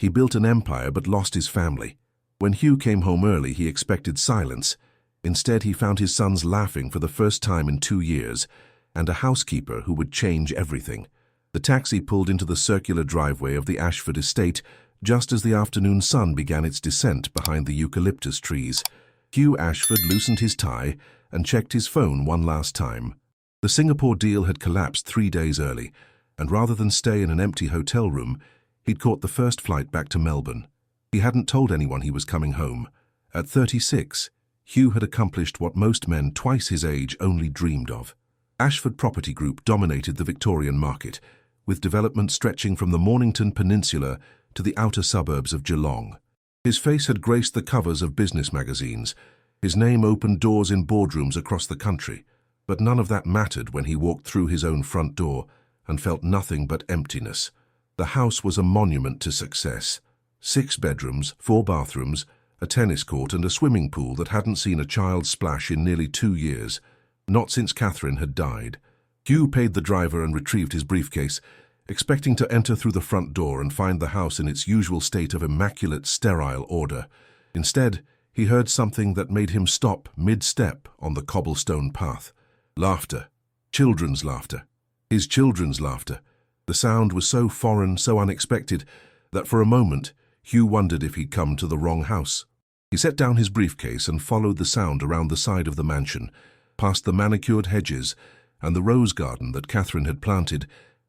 He built an empire but lost his family. When Hugh came home early, he expected silence. Instead, he found his sons laughing for the first time in 2 years, and a housekeeper who would change everything. The taxi pulled into the circular driveway of the Ashford estate just as the afternoon sun began its descent behind the eucalyptus trees. Hugh Ashford loosened his tie and checked his phone one last time. The Singapore deal had collapsed 3 days early, and rather than stay in an empty hotel room, he'd caught the first flight back to Melbourne. He hadn't told anyone he was coming home. At 36, Hugh had accomplished what most men twice his age only dreamed of. Ashford Property Group dominated the Victorian market, with development stretching from the Mornington Peninsula to the outer suburbs of Geelong. His face had graced the covers of business magazines. His name opened doors in boardrooms across the country, but none of that mattered when he walked through his own front door and felt nothing but emptiness. The house was a monument to success. 6 bedrooms, 4 bathrooms, a tennis court and a swimming pool that hadn't seen a child splash in nearly 2 years, not since Catherine had died. Hugh paid the driver and retrieved his briefcase, expecting to enter through the front door and find the house in its usual state of immaculate, sterile order. Instead, he heard something that made him stop mid-step on the cobblestone path. Laughter. Children's laughter. His children's laughter. The sound was so foreign, so unexpected, that for a moment, Hugh wondered if he'd come to the wrong house. He set down his briefcase and followed the sound around the side of the mansion, past the manicured hedges and the rose garden that Catherine had planted,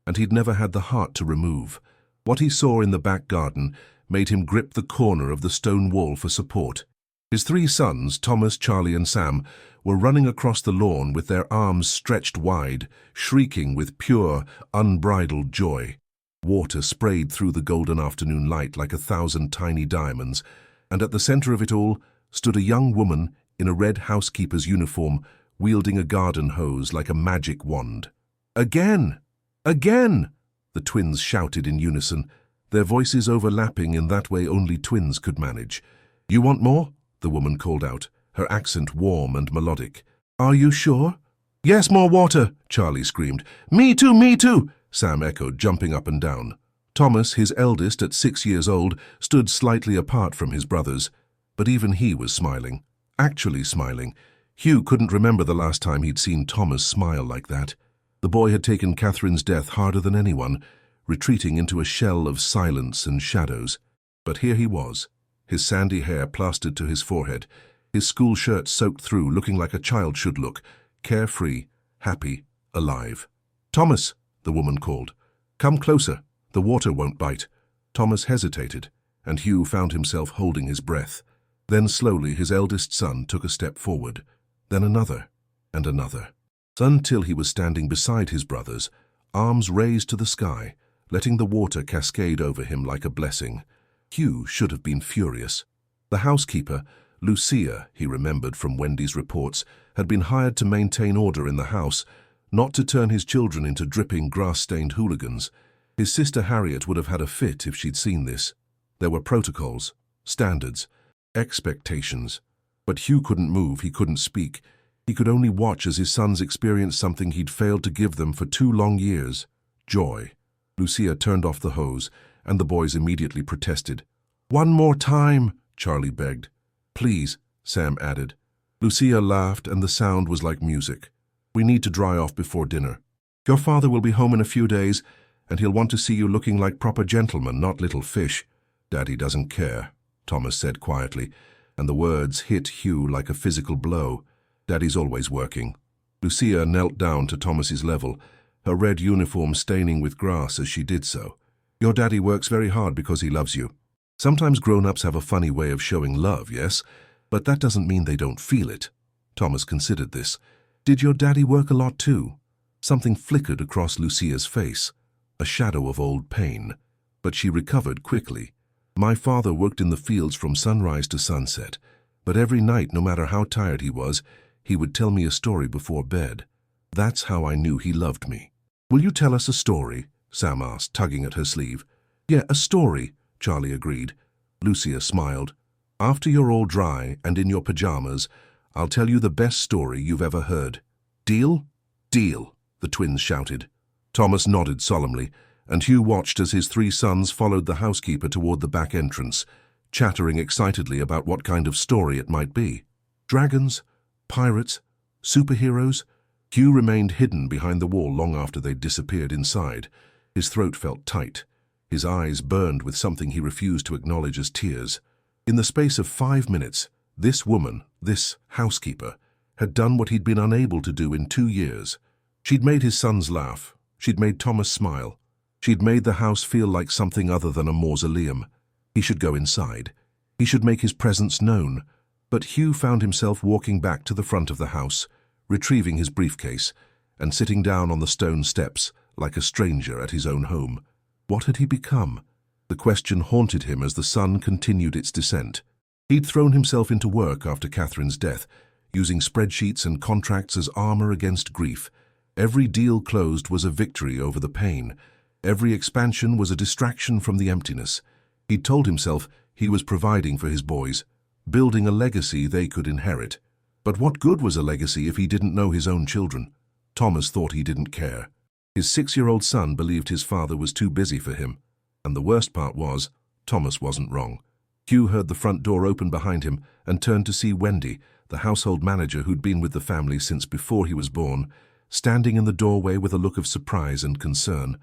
and he'd never had the heart to remove. What he saw in the back garden made him grip the corner of the stone wall for support. His 3 sons, Thomas, Charlie and Sam, were running across the lawn with their arms stretched wide, shrieking with pure, unbridled joy. Water sprayed through the golden afternoon light like 1,000 tiny diamonds, and at the center of it all stood a young woman in a red housekeeper's uniform, wielding a garden hose like a magic wand. "Again! Again!" the twins shouted in unison, their voices overlapping in that way only twins could manage. "You want more?" the woman called out, her accent warm and melodic. "Are you sure?" "Yes, more water," Charlie screamed. "Me too," Sam echoed, jumping up and down. Thomas, his eldest at 6 years old, stood slightly apart from his brothers, but even he was smiling. Actually smiling. Hugh couldn't remember the last time he'd seen Thomas smile like that. The boy had taken Catherine's death harder than anyone, retreating into a shell of silence and shadows. But here he was, his sandy hair plastered to his forehead, his school shirt soaked through, looking like a child should look, carefree, happy, alive. "Thomas," the woman called. "Come closer. The water won't bite." Thomas hesitated, and Hugh found himself holding his breath. Then slowly his eldest son took a step forward, then another, and another, until he was standing beside his brothers, arms raised to the sky, letting the water cascade over him like a blessing. Hugh should have been furious. The housekeeper, Lucia, he remembered from Wendy's reports, had been hired to maintain order in the house, not to turn his children into dripping, grass-stained hooligans. His sister Harriet would have had a fit if she'd seen this. There were protocols, standards, expectations. But Hugh couldn't move, he couldn't speak. He could only watch as his sons experienced something he'd failed to give them for 2 long years: joy. Lucia turned off the hose, and the boys immediately protested. "One more time," Charlie begged. "Please," Sam added. Lucia laughed, and the sound was like music. "We need to dry off before dinner. Your father will be home in a few days, and he'll want to see you looking like proper gentlemen, not little fish." "Daddy doesn't care," Thomas said quietly, and the words hit Hugh like a physical blow. "Daddy's always working." Lucia knelt down to Thomas's level, her red uniform staining with grass as she did so. "Your daddy works very hard because he loves you. Sometimes grown-ups have a funny way of showing love, yes? But that doesn't mean they don't feel it." Thomas considered this. "Did your daddy work a lot too?" Something flickered across Lucia's face, a shadow of old pain. But she recovered quickly. "My father worked in the fields from sunrise to sunset, but every night, no matter how tired he was, he would tell me a story before bed. That's how I knew he loved me." "Will you tell us a story?" Sam asked, tugging at her sleeve. "Yeah, a story," Charlie agreed. Lucia smiled. "After you're all dry and in your pajamas, I'll tell you the best story you've ever heard. Deal?" "Deal," the twins shouted. Thomas nodded solemnly, and Hugh watched as his three sons followed the housekeeper toward the back entrance, chattering excitedly about what kind of story it might be. Dragons? Pirates? Superheroes? Hugh remained hidden behind the wall long after they'd disappeared inside. His throat felt tight. His eyes burned with something he refused to acknowledge as tears. In the space of 5 minutes, this woman, this housekeeper, had done what he'd been unable to do in 2 years. She'd made his sons laugh. She'd made Thomas smile. She'd made the house feel like something other than a mausoleum. He should go inside. He should make his presence known. But Hugh found himself walking back to the front of the house, retrieving his briefcase, and sitting down on the stone steps like a stranger at his own home. What had he become? The question haunted him as the sun continued its descent. He'd thrown himself into work after Catherine's death, using spreadsheets and contracts as armor against grief. Every deal closed was a victory over the pain. Every expansion was a distraction from the emptiness. He'd told himself he was providing for his boys, building a legacy they could inherit. But what good was a legacy if he didn't know his own children? Thomas thought he didn't care. His 6-year-old son believed his father was too busy for him. And the worst part was, Thomas wasn't wrong. Hugh heard the front door open behind him and turned to see Wendy, the household manager who'd been with the family since before he was born, standing in the doorway with a look of surprise and concern.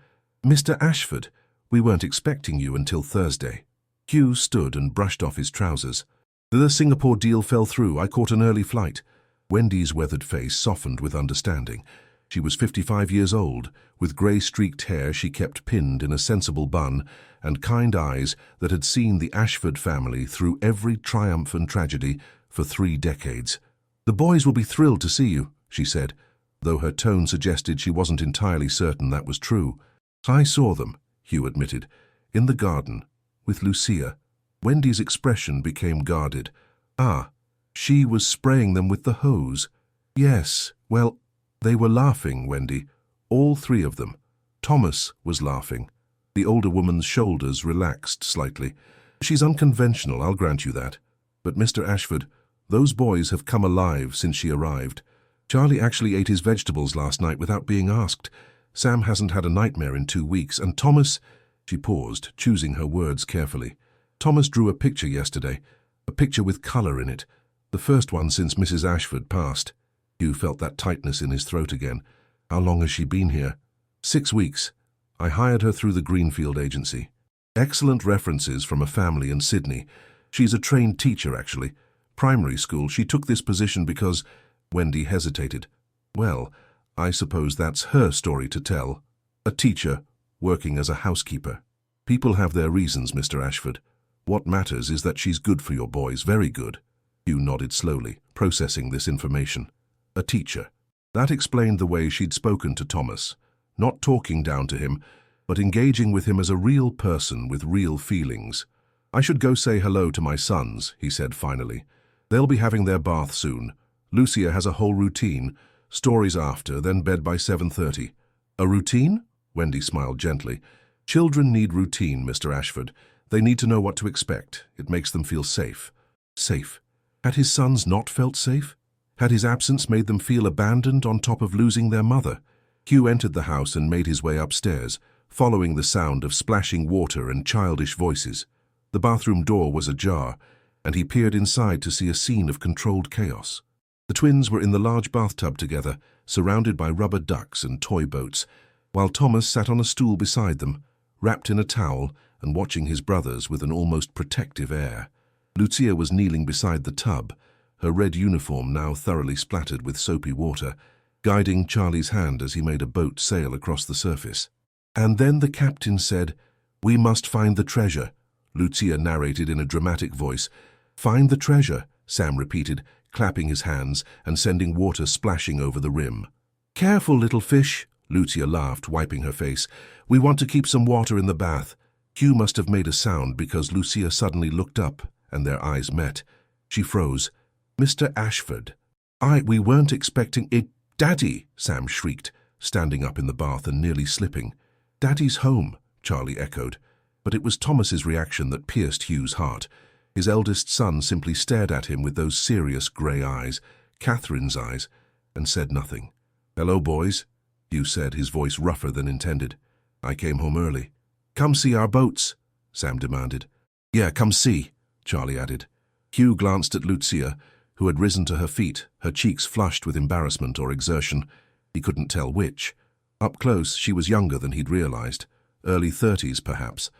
"Mr. Ashford, we weren't expecting you until Thursday." Hugh stood and brushed off his trousers. "The Singapore deal fell through. I caught an early flight." Wendy's weathered face softened with understanding. She was 55 years old, with grey-streaked hair she kept pinned in a sensible bun, and kind eyes that had seen the Ashford family through every triumph and tragedy for 3 decades. "The boys will be thrilled to see you," she said, though her tone suggested she wasn't entirely certain that was true. "I saw them," Hugh admitted, "in the garden, with Lucia." Wendy's expression became guarded. "Ah, she was spraying them with the hose." "Yes, well, they were laughing, Wendy. All 3 of them. Thomas was laughing." The older woman's shoulders relaxed slightly. "She's unconventional, I'll grant you that. But Mr. Ashford, those boys have come alive since she arrived. Charlie actually ate his vegetables last night without being asked. Sam hasn't had a nightmare in 2 weeks, and Thomas—" She paused, choosing her words carefully. "Thomas drew a picture yesterday, a picture with colour in it, the first one since Mrs. Ashford passed." Hugh felt that tightness in his throat again. "How long has she been here?" 6 weeks. I hired her through the Greenfield agency. Excellent references from a family in Sydney. She's a trained teacher, actually. Primary school. She took this position because—" Wendy hesitated. "Well, I suppose that's her story to tell. A teacher, working as a housekeeper. People have their reasons, Mr. Ashford. What matters is that she's good for your boys, very good." Hugh nodded slowly, processing this information. A teacher. That explained the way she'd spoken to Thomas, not talking down to him, but engaging with him as a real person with real feelings. "I should go say hello to my sons," he said finally. "They'll be having their bath soon. Lucia has a whole routine, stories after, then bed by 7:30. "A routine?" Wendy smiled gently. "Children need routine, Mr. Ashford. They need to know what to expect. It makes them feel safe." Safe. Had his sons not felt safe? Had his absence made them feel abandoned on top of losing their mother? Hugh entered the house and made his way upstairs, following the sound of splashing water and childish voices. The bathroom door was ajar, and he peered inside to see a scene of controlled chaos. The twins were in the large bathtub together, surrounded by rubber ducks and toy boats, while Thomas sat on a stool beside them, wrapped in a towel and watching his brothers with an almost protective air. Lucia was kneeling beside the tub, her red uniform now thoroughly splattered with soapy water, guiding Charlie's hand as he made a boat sail across the surface. "And then the captain said, 'We must find the treasure,'" Lucia narrated in a dramatic voice. "Find the treasure," Sam repeated, clapping his hands and sending water splashing over the rim. "Careful, little fish," Lucia laughed, wiping her face. "We want to keep some water in the bath." Hugh must have made a sound because Lucia suddenly looked up and their eyes met. She froze. "Mr. Ashford, we weren't expecting it." "Daddy!" Sam shrieked, standing up in the bath and nearly slipping. "Daddy's home," Charlie echoed. But it was Thomas's reaction that pierced Hugh's heart. His eldest son simply stared at him with those serious grey eyes, Catherine's eyes, and said nothing. "Hello, boys," Hugh said, his voice rougher than intended. I came home early. Come see our boats, Sam demanded. Yeah, come see, Charlie added. Hugh glanced at Lucia, who had risen to her feet, her cheeks flushed with embarrassment or exertion. He couldn't tell which. Up close, she was younger than he'd realized, early 30s perhaps.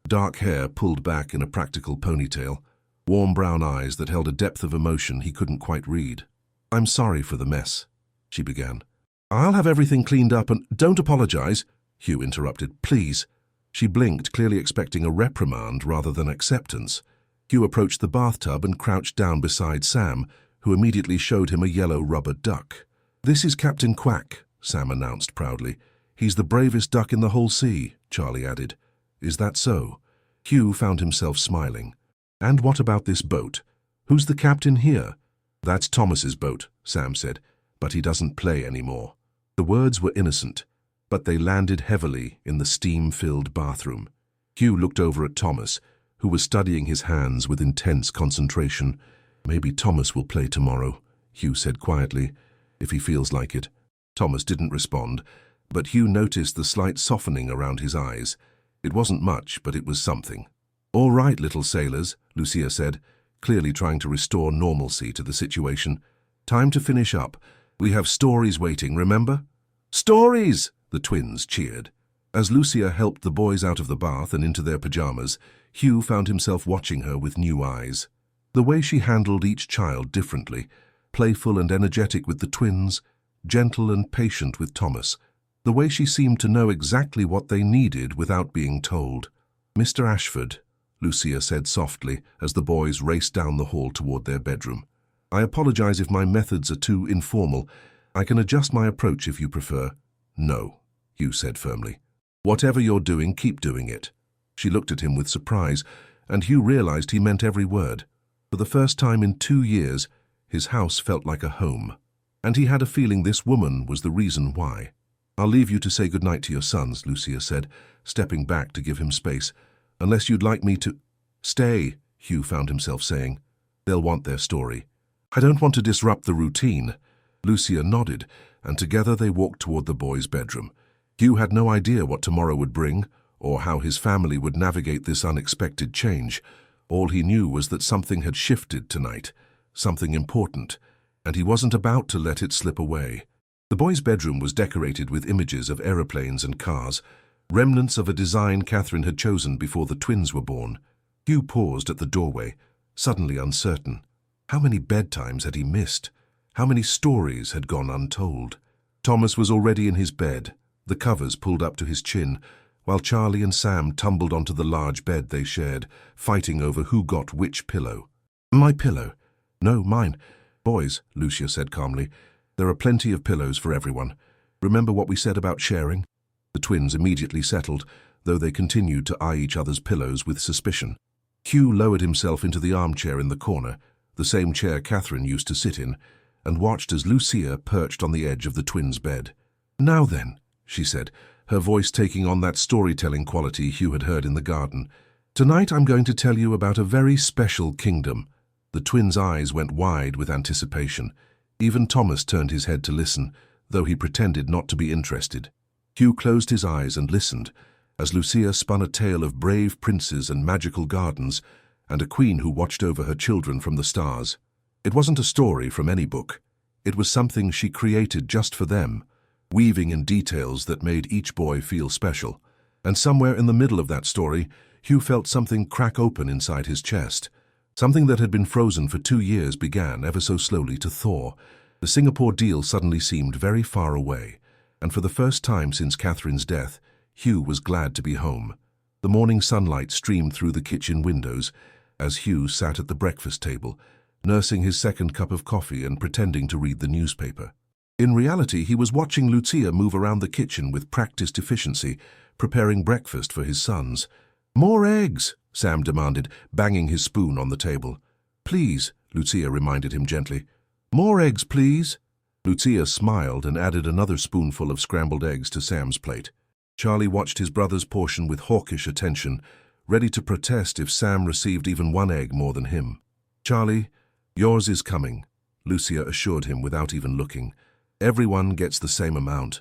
Dark hair pulled back in a practical ponytail, warm brown eyes that held a depth of emotion he couldn't quite read. I'm sorry for the mess, she began. I'll have everything cleaned up and— Don't apologize, Hugh interrupted. Please. She blinked, clearly expecting a reprimand rather than acceptance. Hugh approached the bathtub and crouched down beside Sam, who immediately showed him a yellow rubber duck. This is Captain Quack, Sam announced proudly. He's the bravest duck in the whole sea, Charlie added. Is that so? Hugh found himself smiling. And what about this boat? Who's the captain here? That's Thomas's boat, Sam said, but he doesn't play anymore. The words were innocent, but they landed heavily in the steam-filled bathroom. Hugh looked over at Thomas, who was studying his hands with intense concentration. Maybe Thomas will play tomorrow, Hugh said quietly, if he feels like it. Thomas didn't respond, but Hugh noticed the slight softening around his eyes. It wasn't much, but it was something. All right, little sailors, Lucia said, clearly trying to restore normalcy to the situation. Time to finish up. We have stories waiting, remember? Stories! The twins cheered. As Lucia helped the boys out of the bath and into their pajamas, Hugh found himself watching her with new eyes. The way she handled each child differently, playful and energetic with the twins, gentle and patient with Thomas. The way she seemed to know exactly what they needed without being told. Mr. Ashford, Lucia said softly as the boys raced down the hall toward their bedroom. I apologize if my methods are too informal. I can adjust my approach if you prefer. No, Hugh said firmly. Whatever you're doing, keep doing it. She looked at him with surprise, and Hugh realized he meant every word. For the first time in 2 years, his house felt like a home. And he had a feeling this woman was the reason why. I'll leave you to say goodnight to your sons, Lucia said, stepping back to give him space. Unless you'd like me to— Stay, Hugh found himself saying. They'll want their story. I don't want to disrupt the routine. Lucia nodded, and together they walked toward the boys' bedroom. Hugh had no idea what tomorrow would bring, or how his family would navigate this unexpected change. All he knew was that something had shifted tonight, something important, and he wasn't about to let it slip away. The boys' bedroom was decorated with images of aeroplanes and cars, remnants of a design Catherine had chosen before the twins were born. Hugh paused at the doorway, suddenly uncertain. How many bedtimes had he missed? How many stories had gone untold? Thomas was already in his bed, the covers pulled up to his chin, while Charlie and Sam tumbled onto the large bed they shared, fighting over who got which pillow. My pillow. No, mine. Boys, Lucia said calmly, there are plenty of pillows for everyone. Remember what we said about sharing? The twins immediately settled, though they continued to eye each other's pillows with suspicion. Hugh lowered himself into the armchair in the corner, the same chair Catherine used to sit in, and watched as Lucia perched on the edge of the twins' bed. Now then, she said, her voice taking on that storytelling quality Hugh had heard in the garden. Tonight I'm going to tell you about a very special kingdom. The twins' eyes went wide with anticipation. Even Thomas turned his head to listen, though he pretended not to be interested. Hugh closed his eyes and listened, as Lucia spun a tale of brave princes and magical gardens, and a queen who watched over her children from the stars. It wasn't a story from any book. It was something she created just for them, weaving in details that made each boy feel special. And somewhere in the middle of that story, Hugh felt something crack open inside his chest. Something that had been frozen for 2 years began ever so slowly to thaw. The Singapore deal suddenly seemed very far away, and for the first time since Catherine's death, Hugh was glad to be home. The morning sunlight streamed through the kitchen windows as Hugh sat at the breakfast table, nursing his second cup of coffee and pretending to read the newspaper. In reality, he was watching Lucia move around the kitchen with practiced efficiency, preparing breakfast for his sons. "More eggs," Sam demanded, banging his spoon on the table. "Please," Lucia reminded him gently. "More eggs, please." Lucia smiled and added another spoonful of scrambled eggs to Sam's plate. Charlie watched his brother's portion with hawkish attention, ready to protest if Sam received even 1 egg more than him. "Charlie, yours is coming," Lucia assured him without even looking. "Everyone gets the same amount."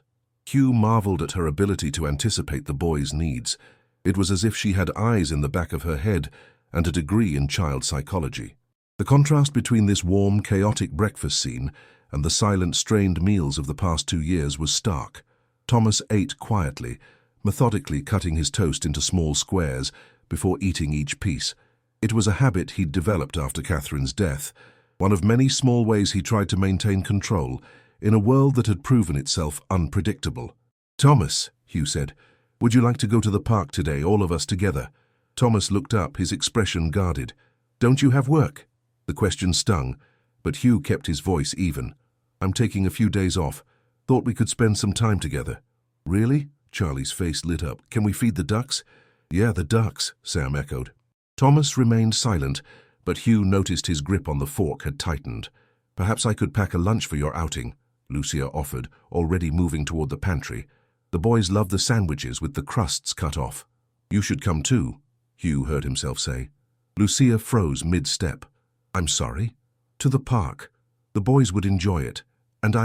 Hugh marveled at her ability to anticipate the boy's needs. It was as if she had eyes in the back of her head and a degree in child psychology. The contrast between this warm, chaotic breakfast scene and the silent, strained meals of the past 2 years was stark. Thomas ate quietly, methodically cutting his toast into small squares before eating each piece. It was a habit he'd developed after Catherine's death, one of many small ways he tried to maintain control in a world that had proven itself unpredictable. "Thomas," Hugh said, "would you like to go to the park today, all of us together?" Thomas looked up, his expression guarded. "Don't you have work?" The question stung, but Hugh kept his voice even. "I'm taking a few days off. Thought we could spend some time together." "Really?" Charlie's face lit up. "Can we feed the ducks?" "Yeah, the ducks," Sam echoed. Thomas remained silent, but Hugh noticed his grip on the fork had tightened. "Perhaps I could pack a lunch for your outing," Lucia offered, already moving toward the pantry. "The boys love the sandwiches with the crusts cut off." "You should come too," Hugh heard himself say. Lucia froze mid-step. "I'm sorry?" "To the park. The boys would enjoy it. And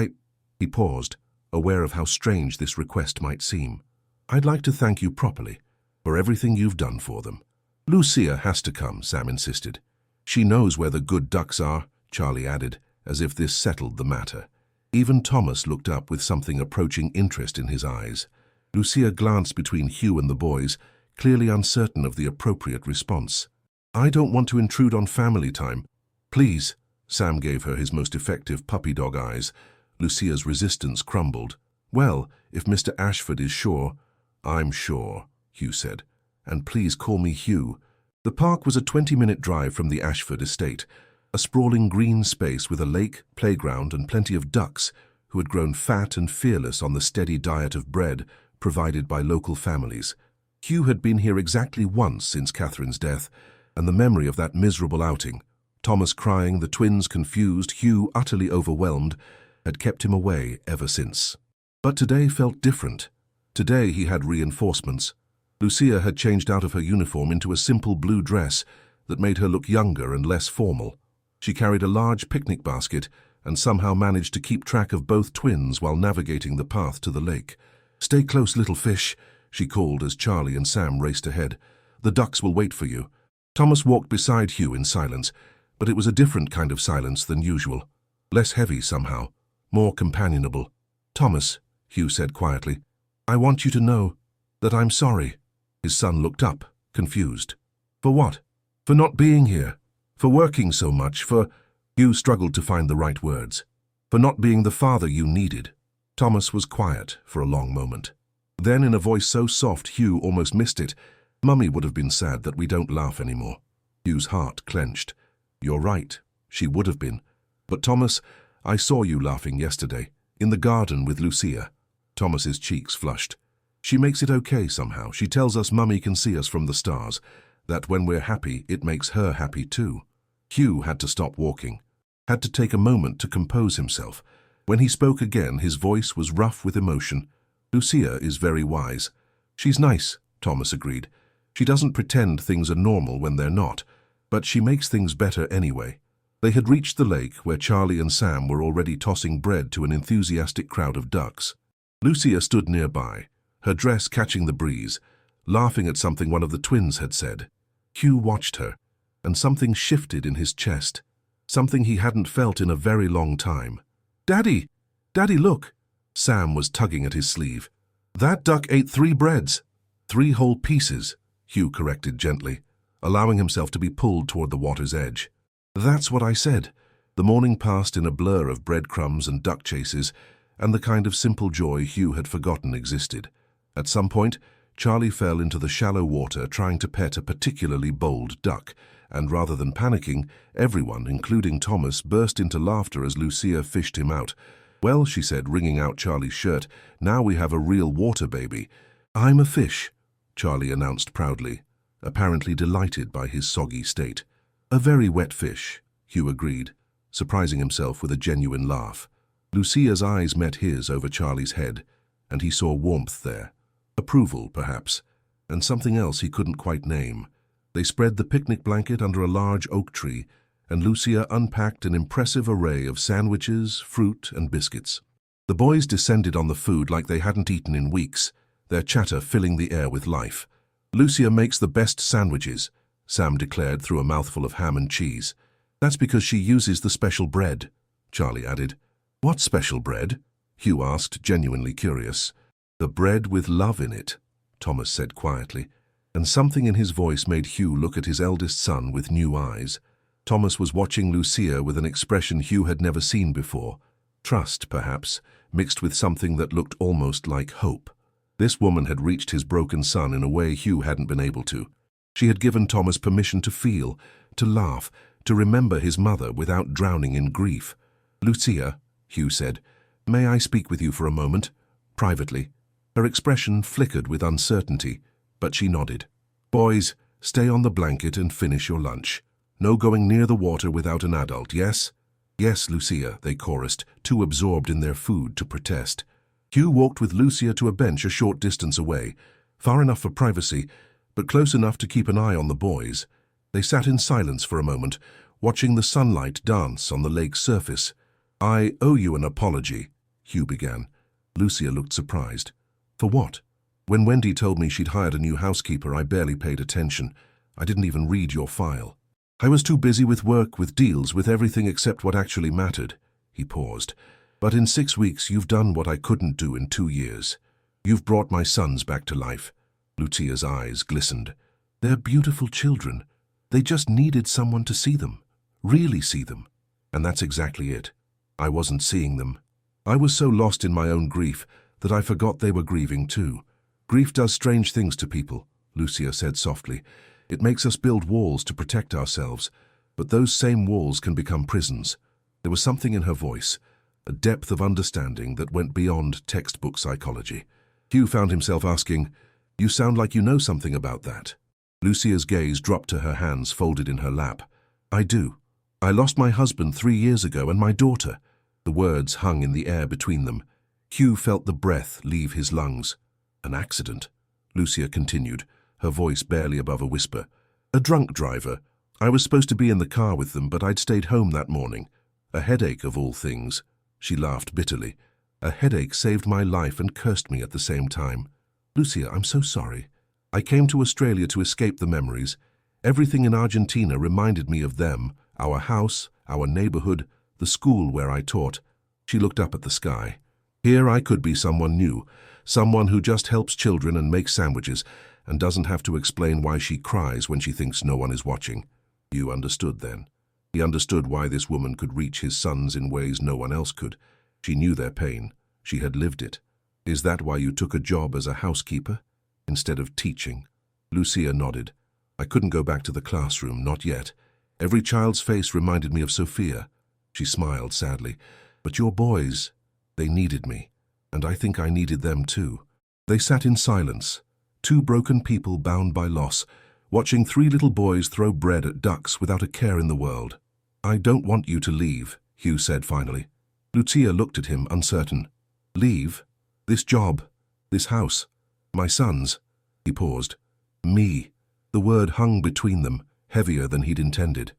He paused, aware of how strange this request might seem. "I'd like to thank you properly for everything you've done for them." "Lucia has to come," Sam insisted. "She knows where the good ducks are," Charlie added, as if this settled the matter. Even Thomas looked up with something approaching interest in his eyes. Lucia glanced between Hugh and the boys, clearly uncertain of the appropriate response. "I don't want to intrude on family time." "Please," Sam gave her his most effective puppy dog eyes. Lucia's resistance crumbled. "Well, if Mr. Ashford is sure—" "I'm sure," Hugh said. "And please call me Hugh." The park was a 20-minute drive from the Ashford estate, a sprawling green space with a lake, playground, and plenty of ducks who had grown fat and fearless on the steady diet of bread provided by local families. Hugh had been here exactly once since Catherine's death, and the memory of that miserable outing, Thomas crying, the twins confused, Hugh utterly overwhelmed, had kept him away ever since. But today felt different. Today he had reinforcements. Lucia had changed out of her uniform into a simple blue dress that made her look younger and less formal. She carried a large picnic basket and somehow managed to keep track of both twins while navigating the path to the lake. "Stay close, little fish," she called as Charlie and Sam raced ahead. "The ducks will wait for you." Thomas walked beside Hugh in silence, but it was a different kind of silence than usual. Less heavy somehow, more companionable. "Thomas," Hugh said quietly, "I want you to know that I'm sorry." His son looked up, confused. "For what?" "For not being here. For working so much. For—" Hugh struggled to find the right words. "For not being the father you needed." Thomas was quiet for a long moment. Then, in a voice so soft Hugh almost missed it, "Mummy would have been sad that we don't laugh anymore." Hugh's heart clenched. "You're right. She would have been. But Thomas, I saw you laughing yesterday, in the garden with Lucia." Thomas's cheeks flushed. "She makes it okay somehow. She tells us Mummy can see us from the stars, that when we're happy, it makes her happy too." Hugh had to stop walking, had to take a moment to compose himself. When he spoke again, his voice was rough with emotion. "Lucia is very wise." "She's nice," Thomas agreed. "She doesn't pretend things are normal when they're not, but she makes things better anyway." They had reached the lake where Charlie and Sam were already tossing bread to an enthusiastic crowd of ducks. Lucia stood nearby, her dress catching the breeze, laughing at something one of the twins had said. Hugh watched her, and something shifted in his chest, something he hadn't felt in a very long time. "Daddy! Daddy, look!" Sam was tugging at his sleeve. "That duck ate 3 breads." 3 whole pieces, Hugh corrected gently, allowing himself to be pulled toward the water's edge. "That's what I said." The morning passed in a blur of breadcrumbs and duck chases, and the kind of simple joy Hugh had forgotten existed. At some point, Charlie fell into the shallow water trying to pet a particularly bold duck, and rather than panicking, everyone, including Thomas, burst into laughter as Lucia fished him out. "Well," she said, wringing out Charlie's shirt, "now we have a real water baby." "I'm a fish," Charlie announced proudly, apparently delighted by his soggy state. "A very wet fish," Hugh agreed, surprising himself with a genuine laugh. Lucia's eyes met his over Charlie's head, and he saw warmth there. Approval, perhaps, and something else he couldn't quite name. They spread the picnic blanket under a large oak tree, and Lucia unpacked an impressive array of sandwiches, fruit, and biscuits. The boys descended on the food like they hadn't eaten in weeks, their chatter filling the air with life. "Lucia makes the best sandwiches," Sam declared through a mouthful of ham and cheese. "That's because she uses the special bread," Charlie added. "What special bread?" Hugh asked, genuinely curious. "The bread with love in it," Thomas said quietly, and something in his voice made Hugh look at his eldest son with new eyes. Thomas was watching Lucia with an expression Hugh had never seen before. Trust, perhaps, mixed with something that looked almost like hope. This woman had reached his broken son in a way Hugh hadn't been able to. She had given Thomas permission to feel, to laugh, to remember his mother without drowning in grief. "Lucia," Hugh said, "may I speak with you for a moment? Privately." Her expression flickered with uncertainty, but she nodded. "Boys, stay on the blanket and finish your lunch. No going near the water without an adult, yes?" "Yes, Lucia," they chorused, too absorbed in their food to protest. Hugh walked with Lucia to a bench a short distance away, far enough for privacy, but close enough to keep an eye on the boys. They sat in silence for a moment, watching the sunlight dance on the lake's surface. "I owe you an apology," Hugh began. Lucia looked surprised. "For what?" "When Wendy told me she'd hired a new housekeeper, I barely paid attention. I didn't even read your file. I was too busy with work, with deals, with everything except what actually mattered." He paused. "But in 6 weeks, you've done what I couldn't do in 2 years. You've brought my sons back to life." Lucia's eyes glistened. "They're beautiful children. They just needed someone to see them, really see them. And that's exactly it. I wasn't seeing them. I was so lost in my own grief that I forgot they were grieving too. Grief does strange things to people," Lucia said softly. "It makes us build walls to protect ourselves, but those same walls can become prisons." There was something in her voice, a depth of understanding that went beyond textbook psychology. Hugh found himself asking, "You sound like you know something about that." Lucia's gaze dropped to her hands folded in her lap. "I do. I lost my husband 3 years ago and my daughter." The words hung in the air between them. Hugh felt the breath leave his lungs. "An accident," Lucia continued, her voice barely above a whisper. "A drunk driver. I was supposed to be in the car with them, but I'd stayed home that morning. A headache of all things." She laughed bitterly. "A headache saved my life and cursed me at the same time. Lucia, I'm so sorry. I came to Australia to escape the memories. Everything in Argentina reminded me of them, our house, our neighborhood, the school where I taught." She looked up at the sky. "Here I could be someone new, someone who just helps children and makes sandwiches, and doesn't have to explain why she cries when she thinks no one is watching." You understood then. He understood why this woman could reach his sons in ways no one else could. She knew their pain. She had lived it. "Is that why you took a job as a housekeeper, instead of teaching?" Lucia nodded. "I couldn't go back to the classroom, not yet. Every child's face reminded me of Sophia." She smiled sadly. "But your boys, they needed me, and I think I needed them too." They sat in silence, two broken people bound by loss, watching 3 little boys throw bread at ducks without a care in the world. "I don't want you to leave," Hugh said finally. Lucia looked at him, uncertain. "Leave? This job? This house? My sons?" He paused. "Me." The word hung between them, heavier than he'd intended.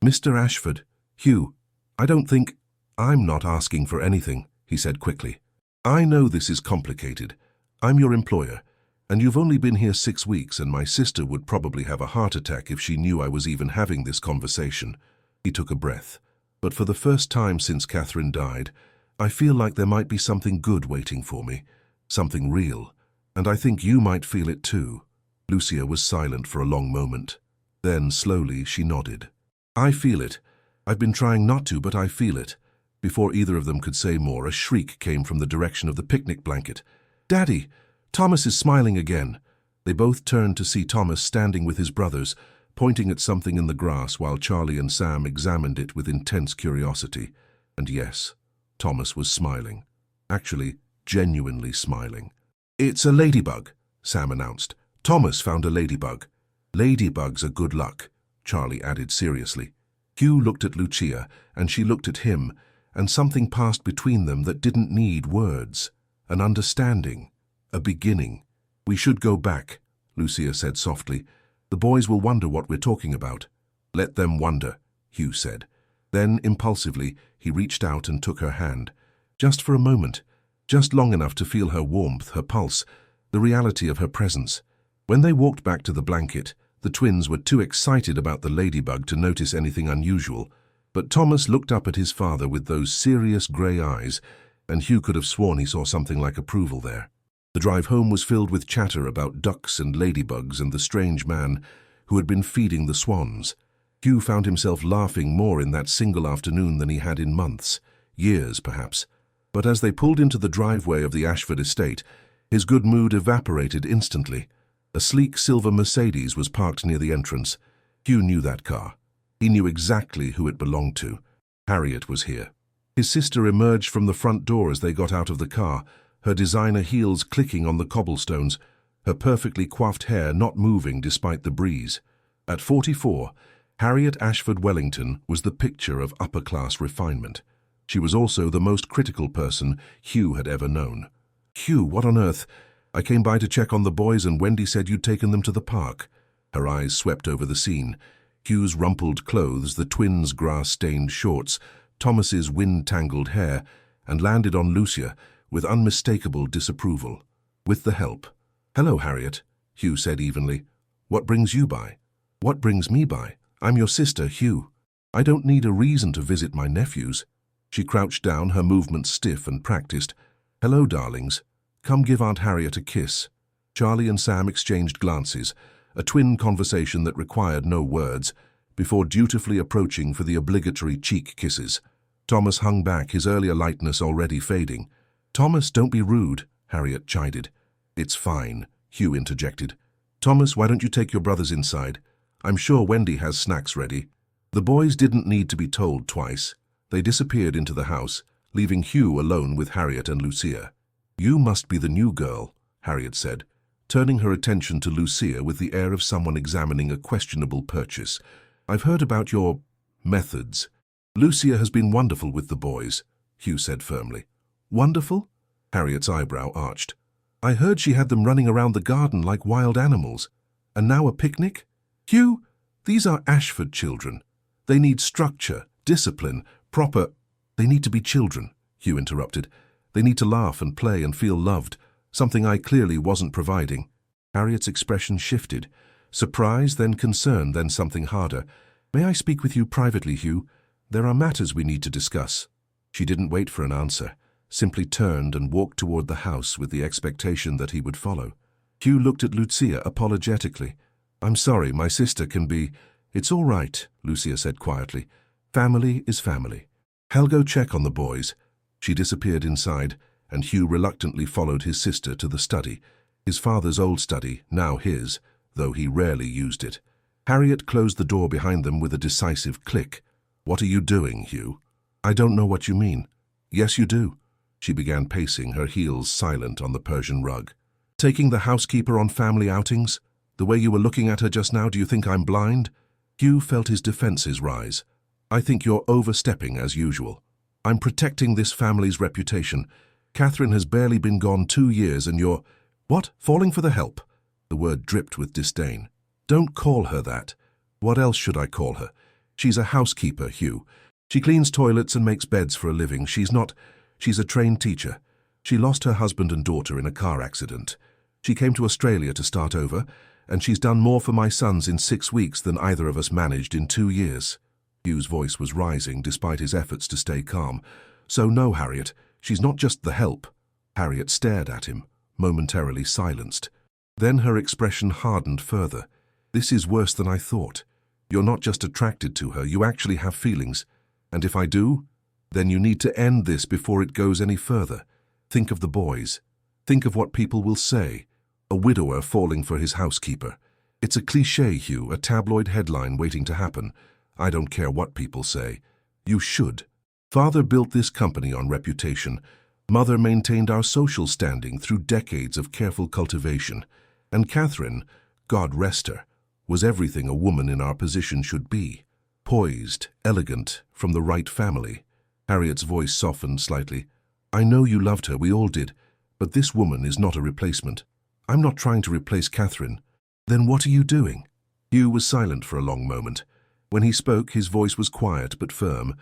"Mr. Ashford, Hugh, I don't think—" "I'm not asking for anything," he said quickly. "I know this is complicated. I'm your employer, and you've only been here 6 weeks, and my sister would probably have a heart attack if she knew I was even having this conversation." He took a breath. "But for the first time since Catherine died, I feel like there might be something good waiting for me, something real, and I think you might feel it too." Lucia was silent for a long moment. Then, slowly, she nodded. "I feel it. I've been trying not to, but I feel it." Before either of them could say more, a shriek came from the direction of the picnic blanket. "Daddy! Thomas is smiling again." They both turned to see Thomas standing with his brothers, pointing at something in the grass while Charlie and Sam examined it with intense curiosity. And yes, Thomas was smiling. Actually, genuinely smiling. "It's a ladybug," Sam announced. "Thomas found a ladybug." "Ladybugs are good luck," Charlie added seriously. Hugh looked at Lucia, and she looked at him, and something passed between them that didn't need words. An understanding. A beginning. "We should go back," Lucia said softly. "The boys will wonder what we're talking about." "Let them wonder," Hugh said. Then, impulsively, he reached out and took her hand. Just for a moment, just long enough to feel her warmth, her pulse, the reality of her presence. When they walked back to the blanket, the twins were too excited about the ladybug to notice anything unusual, but Thomas looked up at his father with those serious grey eyes, and Hugh could have sworn he saw something like approval there. The drive home was filled with chatter about ducks and ladybugs and the strange man who had been feeding the swans. Hugh found himself laughing more in that single afternoon than he had in months, years perhaps. But as they pulled into the driveway of the Ashford estate, his good mood evaporated instantly. A sleek silver Mercedes was parked near the entrance. Hugh knew that car. He knew exactly who it belonged to. Harriet was here. His sister emerged from the front door as they got out of the car, her designer heels clicking on the cobblestones, her perfectly coiffed hair not moving despite the breeze. At 44, Harriet Ashford Wellington was the picture of upper-class refinement. She was also the most critical person Hugh had ever known. "Hugh, what on earth? I came by to check on the boys and Wendy said you'd taken them to the park." Her eyes swept over the scene. Hugh's rumpled clothes, the twins' grass-stained shorts, Thomas's wind-tangled hair, and landed on Lucia with unmistakable disapproval. "With the help." "Hello, Harriet," Hugh said evenly. "What brings you by?" "What brings me by? I'm your sister, Hugh. I don't need a reason to visit my nephews." She crouched down, her movements stiff and practiced. "Hello, darlings. Come give Aunt Harriet a kiss." Charlie and Sam exchanged glances, a twin conversation that required no words, before dutifully approaching for the obligatory cheek kisses. Thomas hung back, his earlier lightness already fading. "Thomas, don't be rude," Harriet chided. "It's fine," Hugh interjected. "Thomas, why don't you take your brothers inside? I'm sure Wendy has snacks ready." The boys didn't need to be told twice. They disappeared into the house, leaving Hugh alone with Harriet and Lucia. "You must be the new girl," Harriet said, turning her attention to Lucia with the air of someone examining a questionable purchase. "I've heard about your methods." "Lucia has been wonderful with the boys," Hugh said firmly. "Wonderful?" Harriet's eyebrow arched. "I heard she had them running around the garden like wild animals. And now a picnic? Hugh, these are Ashford children. They need structure, discipline, proper—" "They need to be children," Hugh interrupted. "They need to laugh and play and feel loved, something I clearly wasn't providing." Harriet's expression shifted. Surprise, then concern, then something harder. "May I speak with you privately, Hugh? There are matters we need to discuss." She didn't wait for an answer, simply turned and walked toward the house with the expectation that he would follow. Hugh looked at Lucia apologetically. "I'm sorry, my sister can be—" "It's all right," Lucia said quietly. "Family is family. I'll go check on the boys." She disappeared inside, and Hugh reluctantly followed his sister to the study, his father's old study, now his, though he rarely used it. Harriet closed the door behind them with a decisive click. "What are you doing, Hugh?" "I don't know what you mean." "Yes, you do." She began pacing, her heels silent on the Persian rug. "Taking the housekeeper on family outings? The way you were looking at her just now, do you think I'm blind?" Hugh felt his defenses rise. "I think you're overstepping as usual. I'm protecting this family's reputation. Catherine has barely been gone 2 years and you're—" "What? Falling for the help?" The word dripped with disdain. "Don't call her that. What else should I call her? She's a housekeeper, Hugh. She cleans toilets and makes beds for a living. She's a trained teacher. She lost her husband and daughter in a car accident. She came to Australia to start over, and she's done more for my sons in 6 weeks than either of us managed in 2 years. Hugh's voice was rising despite his efforts to stay calm. "So no, Harriet, she's not just the help." Harriet stared at him, momentarily silenced. Then her expression hardened further. "This is worse than I thought. You're not just attracted to her, you actually have feelings. And if I do, then you need to end this before it goes any further. Think of the boys. Think of what people will say. A widower falling for his housekeeper. It's a cliché, Hugh, a tabloid headline waiting to happen. I don't care what people say. You should. Father built this company on reputation. Mother maintained our social standing through decades of careful cultivation. And Catherine, God rest her, was everything a woman in our position should be. Poised, elegant, from the right family." Harriet's voice softened slightly. "I know you loved her, we all did, but this woman is not a replacement. I'm not trying to replace Catherine." "Then what are you doing?" Hugh was silent for a long moment. When he spoke, his voice was quiet but firm.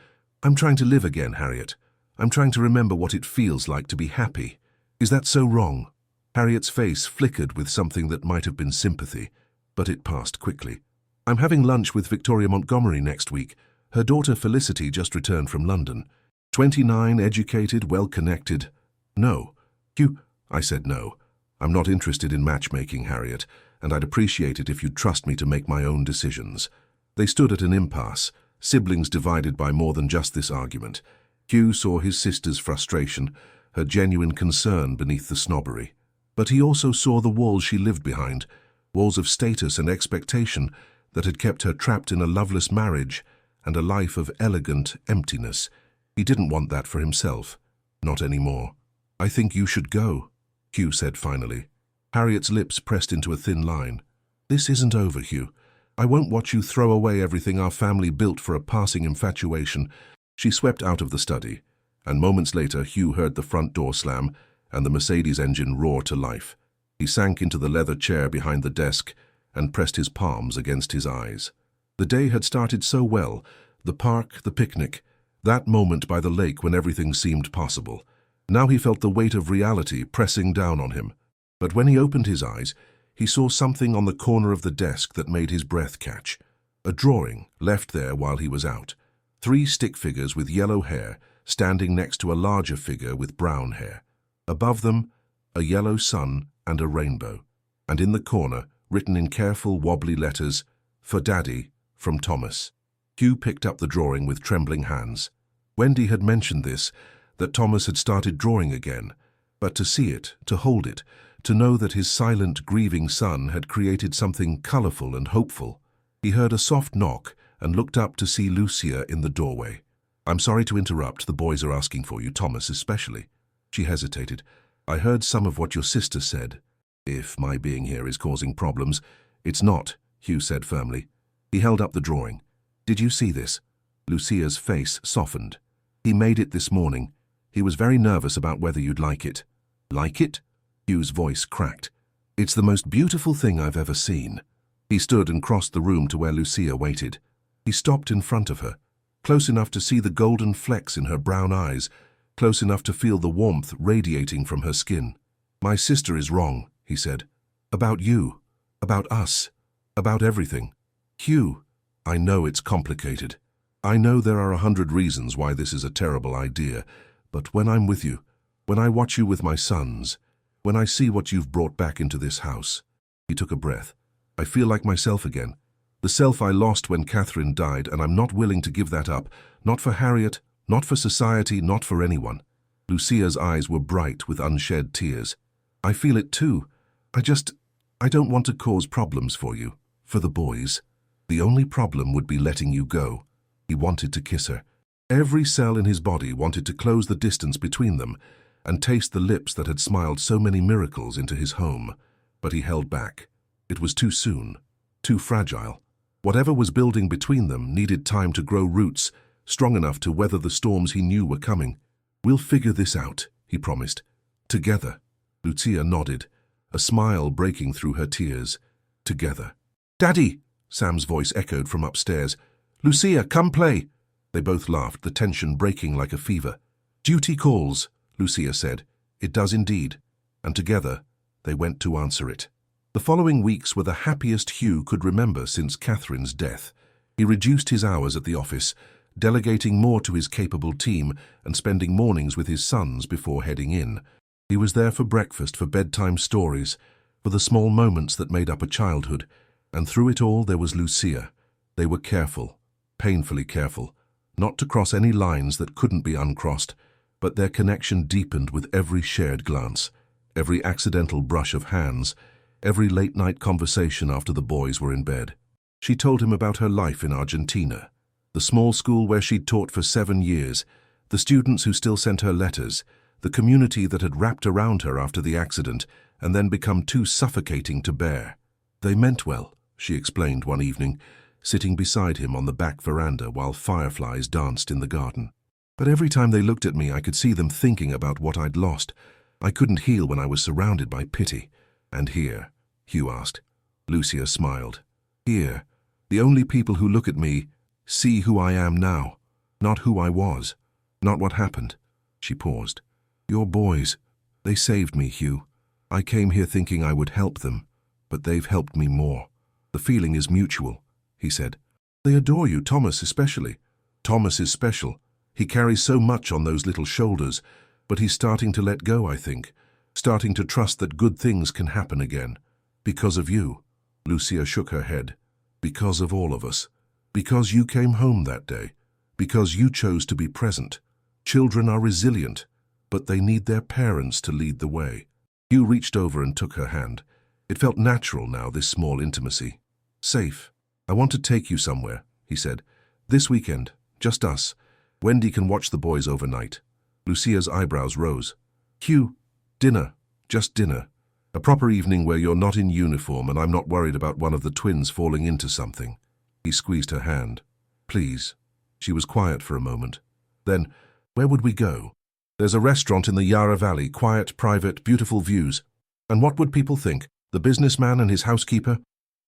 "I'm trying to live again, Harriet. I'm trying to remember what it feels like to be happy. Is that so wrong?" Harriet's face flickered with something that might have been sympathy, but it passed quickly. "I'm having lunch with Victoria Montgomery next week. Her daughter Felicity just returned from London. 29, educated, well-connected." "No." "Hugh," I said no. "I'm not interested in matchmaking, Harriet, and I'd appreciate it if you'd trust me to make my own decisions." They stood at an impasse, siblings divided by more than just this argument. Hugh saw his sister's frustration, her genuine concern beneath the snobbery. But he also saw the walls she lived behind, walls of status and expectation that had kept her trapped in a loveless marriage and a life of elegant emptiness. He didn't want that for himself. Not anymore. "I think you should go," Hugh said finally. Harriet's lips pressed into a thin line. "This isn't over, Hugh. I won't watch you throw away everything our family built for a passing infatuation." She swept out of the study, and moments later Hugh heard the front door slam and the Mercedes engine roar to life. He sank into the leather chair behind the desk and pressed his palms against his eyes. The day had started so well, the park, the picnic, that moment by the lake when everything seemed possible. Now he felt the weight of reality pressing down on him. But when he opened his eyes, he saw something on the corner of the desk that made his breath catch. A drawing left there while he was out. 3 stick figures with yellow hair standing next to a larger figure with brown hair. Above them, a yellow sun and a rainbow. And in the corner, written in careful, wobbly letters, "For Daddy, from Thomas." Hugh picked up the drawing with trembling hands. Wendy had mentioned this, that Thomas had started drawing again. But to see it, to hold it, to know that his silent, grieving son had created something colourful and hopeful. He heard a soft knock and looked up to see Lucia in the doorway. "I'm sorry to interrupt, the boys are asking for you, Thomas especially." She hesitated. "I heard some of what your sister said. If my being here is causing problems—" "It's not," Hugh said firmly. He held up the drawing. "Did you see this?" Lucia's face softened. "He made it this morning. He was very nervous about whether you'd like it." "Like it?" Hugh's voice cracked. "It's the most beautiful thing I've ever seen." He stood and crossed the room to where Lucia waited. He stopped in front of her, close enough to see the golden flecks in her brown eyes, close enough to feel the warmth radiating from her skin. "My sister is wrong," he said. "About you, about us, about everything. Hugh, I know it's complicated. I know there are 100 reasons why this is a terrible idea, but when I'm with you, when I watch you with my sons, when I see what you've brought back into this house—" He took a breath. "I feel like myself again. The self I lost when Catherine died, and I'm not willing to give that up. Not for Harriet, not for society, not for anyone." Lucia's eyes were bright with unshed tears. "I feel it too. I don't want to cause problems for you, for the boys. The only problem would be letting you go." He wanted to kiss her. Every cell in his body wanted to close the distance between them and taste the lips that had smiled so many miracles into his home. But he held back. It was too soon, too fragile. Whatever was building between them needed time to grow roots, strong enough to weather the storms he knew were coming. "We'll figure this out," he promised. "Together." Lucia nodded, a smile breaking through her tears. "Together." "Daddy!" Sam's voice echoed from upstairs. "Lucia, come play!" They both laughed, the tension breaking like a fever. "Duty calls," Lucia said. "It does indeed." And together, they went to answer it. The following weeks were the happiest Hugh could remember since Catherine's death. He reduced his hours at the office, delegating more to his capable team and spending mornings with his sons before heading in. He was there for breakfast, for bedtime stories, for the small moments that made up a childhood. And through it all there was Lucia. They were careful, painfully careful, not to cross any lines that couldn't be uncrossed, but their connection deepened with every shared glance, every accidental brush of hands, every late-night conversation after the boys were in bed. She told him about her life in Argentina, the small school where she'd taught for 7 years, the students who still sent her letters, the community that had wrapped around her after the accident and then become too suffocating to bear. "They meant well," she explained one evening, sitting beside him on the back veranda while fireflies danced in the garden. "But every time they looked at me, I could see them thinking about what I'd lost. I couldn't heal when I was surrounded by pity." "And here?" Hugh asked. Lucia smiled. "Here, the only people who look at me see who I am now, not who I was, not what happened. She paused. Your boys. They saved me, Hugh. I came here thinking I would help them, but they've helped me more. The feeling is mutual, he said. They adore you, Thomas especially. Thomas is special. He carries so much on those little shoulders, but he's starting to let go, I think. Starting to trust that good things can happen again. Because of you. Lucia shook her head. Because of all of us. Because you came home that day. Because you chose to be present. Children are resilient, but they need their parents to lead the way. Hugh reached over and took her hand. It felt natural now, this small intimacy. Safe. I want to take you somewhere, he said. This weekend, just us. Wendy can watch the boys overnight. Lucia's eyebrows rose. Hugh, dinner. Just dinner. A proper evening where you're not in uniform and I'm not worried about one of the twins falling into something. He squeezed her hand. Please. She was quiet for a moment. Then, where would we go? There's a restaurant in the Yarra Valley, quiet, private, beautiful views. And what would people think? The businessman and his housekeeper?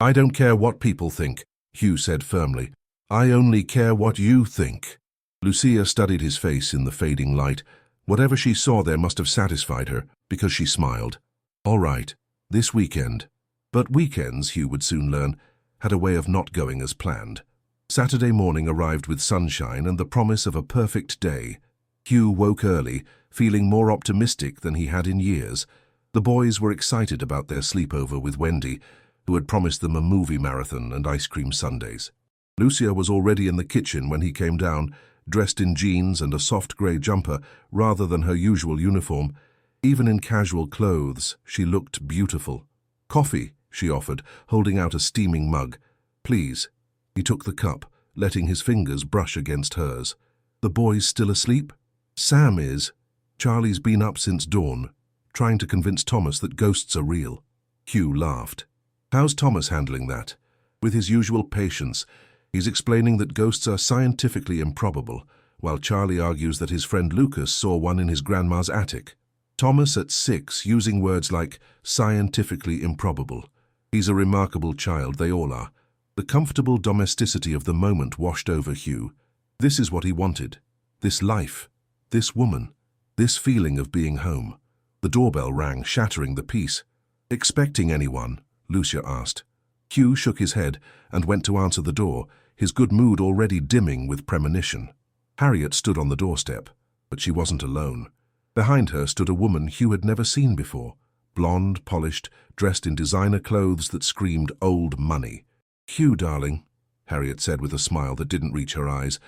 I don't care what people think, Hugh said firmly. I only care what you think. Lucia studied his face in the fading light. Whatever she saw there must have satisfied her, because she smiled. All right, this weekend. But weekends, Hugh would soon learn, had a way of not going as planned. Saturday morning arrived with sunshine and the promise of a perfect day. Hugh woke early, feeling more optimistic than he had in years. The boys were excited about their sleepover with Wendy, who had promised them a movie marathon and ice cream sundaes. Lucia was already in the kitchen when he came down, dressed in jeans and a soft grey jumper rather than her usual uniform. Even in casual clothes, she looked beautiful. Coffee, she offered, holding out a steaming mug. Please. He took the cup, letting his fingers brush against hers. The boys still asleep? Sam is. Charlie's been up since dawn, trying to convince Thomas that ghosts are real. Hugh laughed. How's Thomas handling that? With his usual patience, he's explaining that ghosts are scientifically improbable, while Charlie argues that his friend Lucas saw one in his grandma's attic. Thomas at 6, using words like scientifically improbable. He's a remarkable child, they all are. The comfortable domesticity of the moment washed over Hugh. This is what he wanted. This life. This woman. This feeling of being home. The doorbell rang, shattering the peace. Expecting anyone? Lucia asked. Hugh shook his head and went to answer the door, his good mood already dimming with premonition. Harriet stood on the doorstep, but she wasn't alone. Behind her stood a woman Hugh had never seen before. Blonde, polished, dressed in designer clothes that screamed old money. Hugh, darling, Harriet said with a smile that didn't reach her eyes.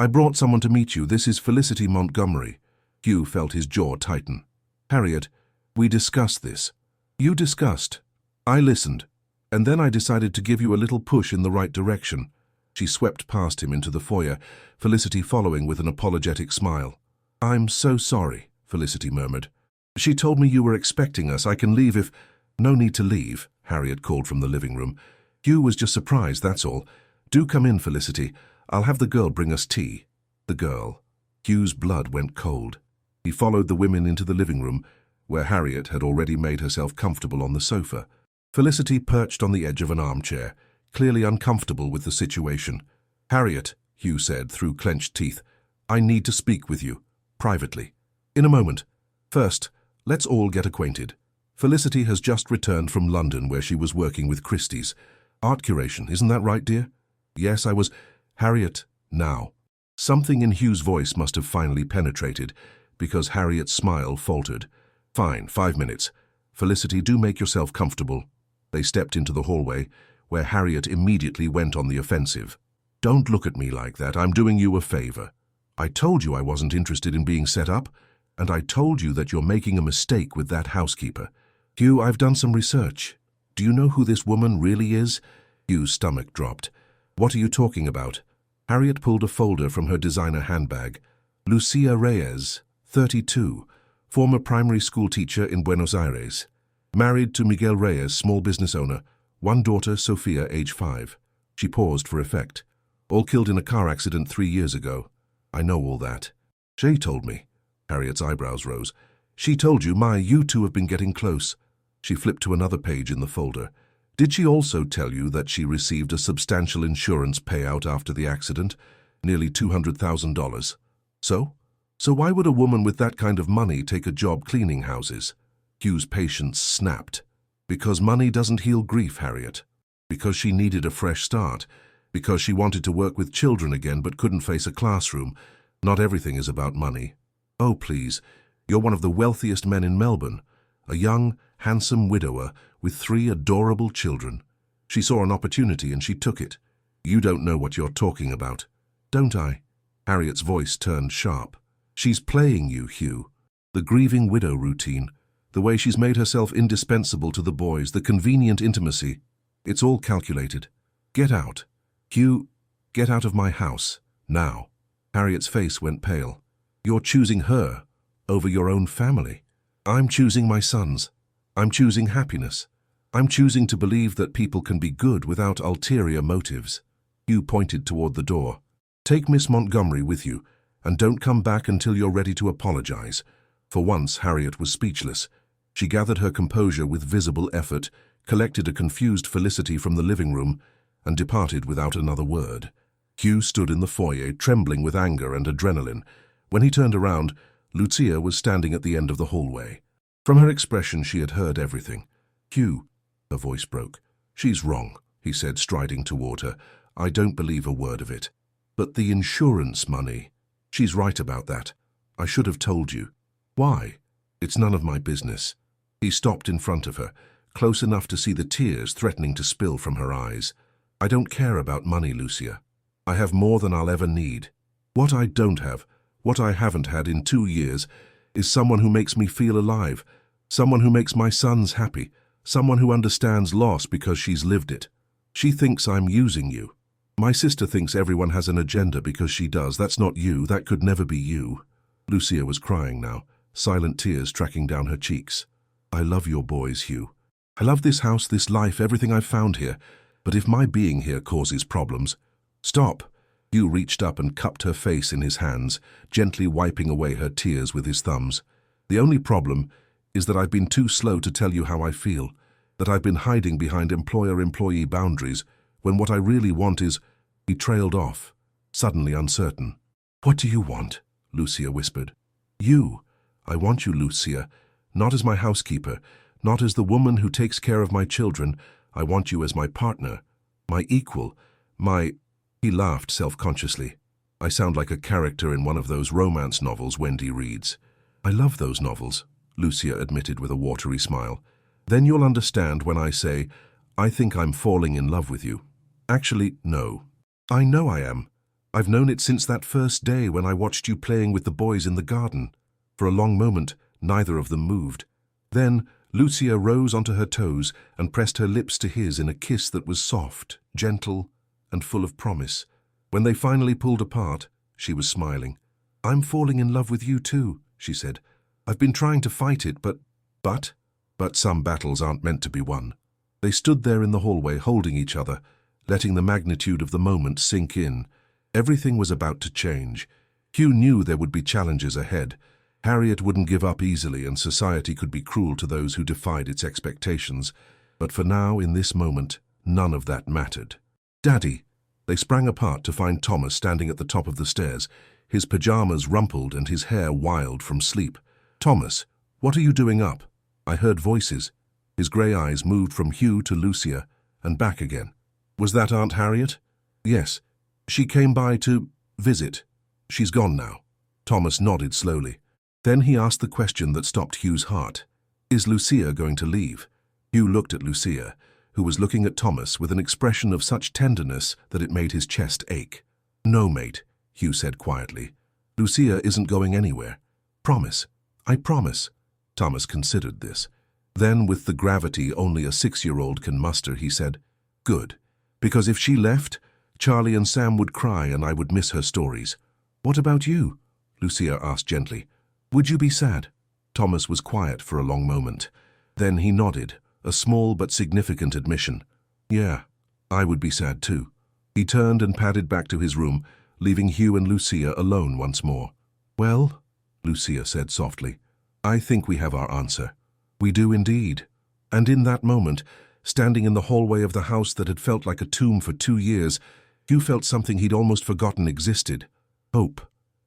I brought someone to meet you. This is Felicity Montgomery. Hugh felt his jaw tighten. Harriet, we discussed this. You discussed. I listened. And then I decided to give you a little push in the right direction. She swept past him into the foyer, Felicity following with an apologetic smile. I'm so sorry, Felicity murmured. She told me you were expecting us. I can leave if... No need to leave, Harriet called from the living room. Hugh was just surprised, that's all. Do come in, Felicity. I'll have the girl bring us tea. The girl. Hugh's blood went cold. He followed the women into the living room, where Harriet had already made herself comfortable on the sofa. Felicity perched on the edge of an armchair, clearly uncomfortable with the situation. Harriet, Hugh said through clenched teeth, I need to speak with you, privately. In a moment. First, let's all get acquainted. Felicity has just returned from London where she was working with Christie's. Art curation, isn't that right, dear? Yes, I was... Harriet, now. Something in Hugh's voice must have finally penetrated, because Harriet's smile faltered. Fine, 5 minutes. Felicity, do make yourself comfortable. They stepped into the hallway, where Harriet immediately went on the offensive. Don't look at me like that. I'm doing you a favor. I told you I wasn't interested in being set up, and I told you that you're making a mistake with that housekeeper. Hugh, I've done some research. Do you know who this woman really is? Hugh's stomach dropped. What are you talking about? Harriet pulled a folder from her designer handbag. Lucia Reyes, 32, former primary school teacher in Buenos Aires. Married to Miguel Reyes, small business owner. One daughter, Sophia, age 5. She paused for effect. All killed in a car accident 3 years ago. I know all that. She told me. Harriet's eyebrows rose. She told you, you two have been getting close. She flipped to another page in the folder. Did she also tell you that she received a substantial insurance payout after the accident? Nearly $200,000. So? So why would a woman with that kind of money take a job cleaning houses? Hugh's patience snapped. Because money doesn't heal grief, Harriet. Because she needed a fresh start. Because she wanted to work with children again but couldn't face a classroom. Not everything is about money. Oh, please, you're one of the wealthiest men in Melbourne. A young, handsome widower with 3 adorable children. She saw an opportunity and she took it. You don't know what you're talking about. Don't I? Harriet's voice turned sharp. She's playing you, Hugh. The grieving widow routine. The way she's made herself indispensable to the boys, the convenient intimacy. It's all calculated. Get out. Hugh, get out of my house. Now. Harriet's face went pale. You're choosing her over your own family. I'm choosing my sons. I'm choosing happiness. I'm choosing to believe that people can be good without ulterior motives. Hugh pointed toward the door. Take Miss Montgomery with you, and don't come back until you're ready to apologize. For once, Harriet was speechless. She gathered her composure with visible effort, collected a confused Felicity from the living room, and departed without another word. Hugh stood in the foyer, trembling with anger and adrenaline. When he turned around, Lucia was standing at the end of the hallway. From her expression, she had heard everything. Hugh, her voice broke. She's wrong, he said, striding toward her. I don't believe a word of it. But the insurance money. She's right about that. I should have told you. Why? It's none of my business. He stopped in front of her, close enough to see the tears threatening to spill from her eyes. I don't care about money, Lucia. I have more than I'll ever need. What I don't have, what I haven't had in 2 years, is someone who makes me feel alive, someone who makes my sons happy, someone who understands loss because she's lived it. She thinks I'm using you. My sister thinks everyone has an agenda because she does. That's not you. That could never be you. Lucia was crying now, silent tears tracking down her cheeks. I love your boys, Hugh. I love this house, this life, everything I've found here. But if my being here causes problems... Stop! Hugh reached up and cupped her face in his hands, gently wiping away her tears with his thumbs. The only problem is that I've been too slow to tell you how I feel, that I've been hiding behind employer-employee boundaries, when what I really want is... He trailed off, suddenly uncertain. What do you want? Lucia whispered. You. I want you, Lucia, not as my housekeeper, not as the woman who takes care of my children. I want you as my partner, my equal, my... He laughed self-consciously. I sound like a character in one of those romance novels Wendy reads. I love those novels, Lucia admitted with a watery smile. Then you'll understand when I say, I think I'm falling in love with you. Actually, no. I know I am. I've known it since that first day when I watched you playing with the boys in the garden. For a long moment, neither of them moved. Then, Lucia rose onto her toes and pressed her lips to his in a kiss that was soft, gentle, and full of promise. When they finally pulled apart, she was smiling. I'm falling in love with you too, she said. I've been trying to fight it, but some battles aren't meant to be won. They stood there in the hallway holding each other, letting the magnitude of the moment sink in. Everything was about to change. Hugh knew there would be challenges ahead. Harriet wouldn't give up easily, and society could be cruel to those who defied its expectations. But for now, in this moment, none of that mattered. Daddy! They sprang apart to find Thomas standing at the top of the stairs, his pajamas rumpled and his hair wild from sleep. Thomas, what are you doing up? I heard voices. His grey eyes moved from Hugh to Lucia and back again. Was that Aunt Harriet? Yes. She came by to visit. She's gone now. Thomas nodded slowly. Then he asked the question that stopped Hugh's heart. Is Lucia going to leave? Hugh looked at Lucia, who was looking at Thomas with an expression of such tenderness that it made his chest ache. No, mate, Hugh said quietly. Lucia isn't going anywhere. Promise. I promise. Thomas considered this. Then, with the gravity only a 6-year-old can muster, he said, Good. Because if she left, Charlie and Sam would cry and I would miss her stories. What about you? Lucia asked gently. Would you be sad? Thomas was quiet for a long moment. Then he nodded, a small but significant admission. Yeah, I would be sad too. He turned and padded back to his room, leaving Hugh and Lucia alone once more. Well, Lucia said softly, I think we have our answer. We do indeed. And in that moment, standing in the hallway of the house that had felt like a tomb for 2 years, Hugh felt something he'd almost forgotten existed. Hope.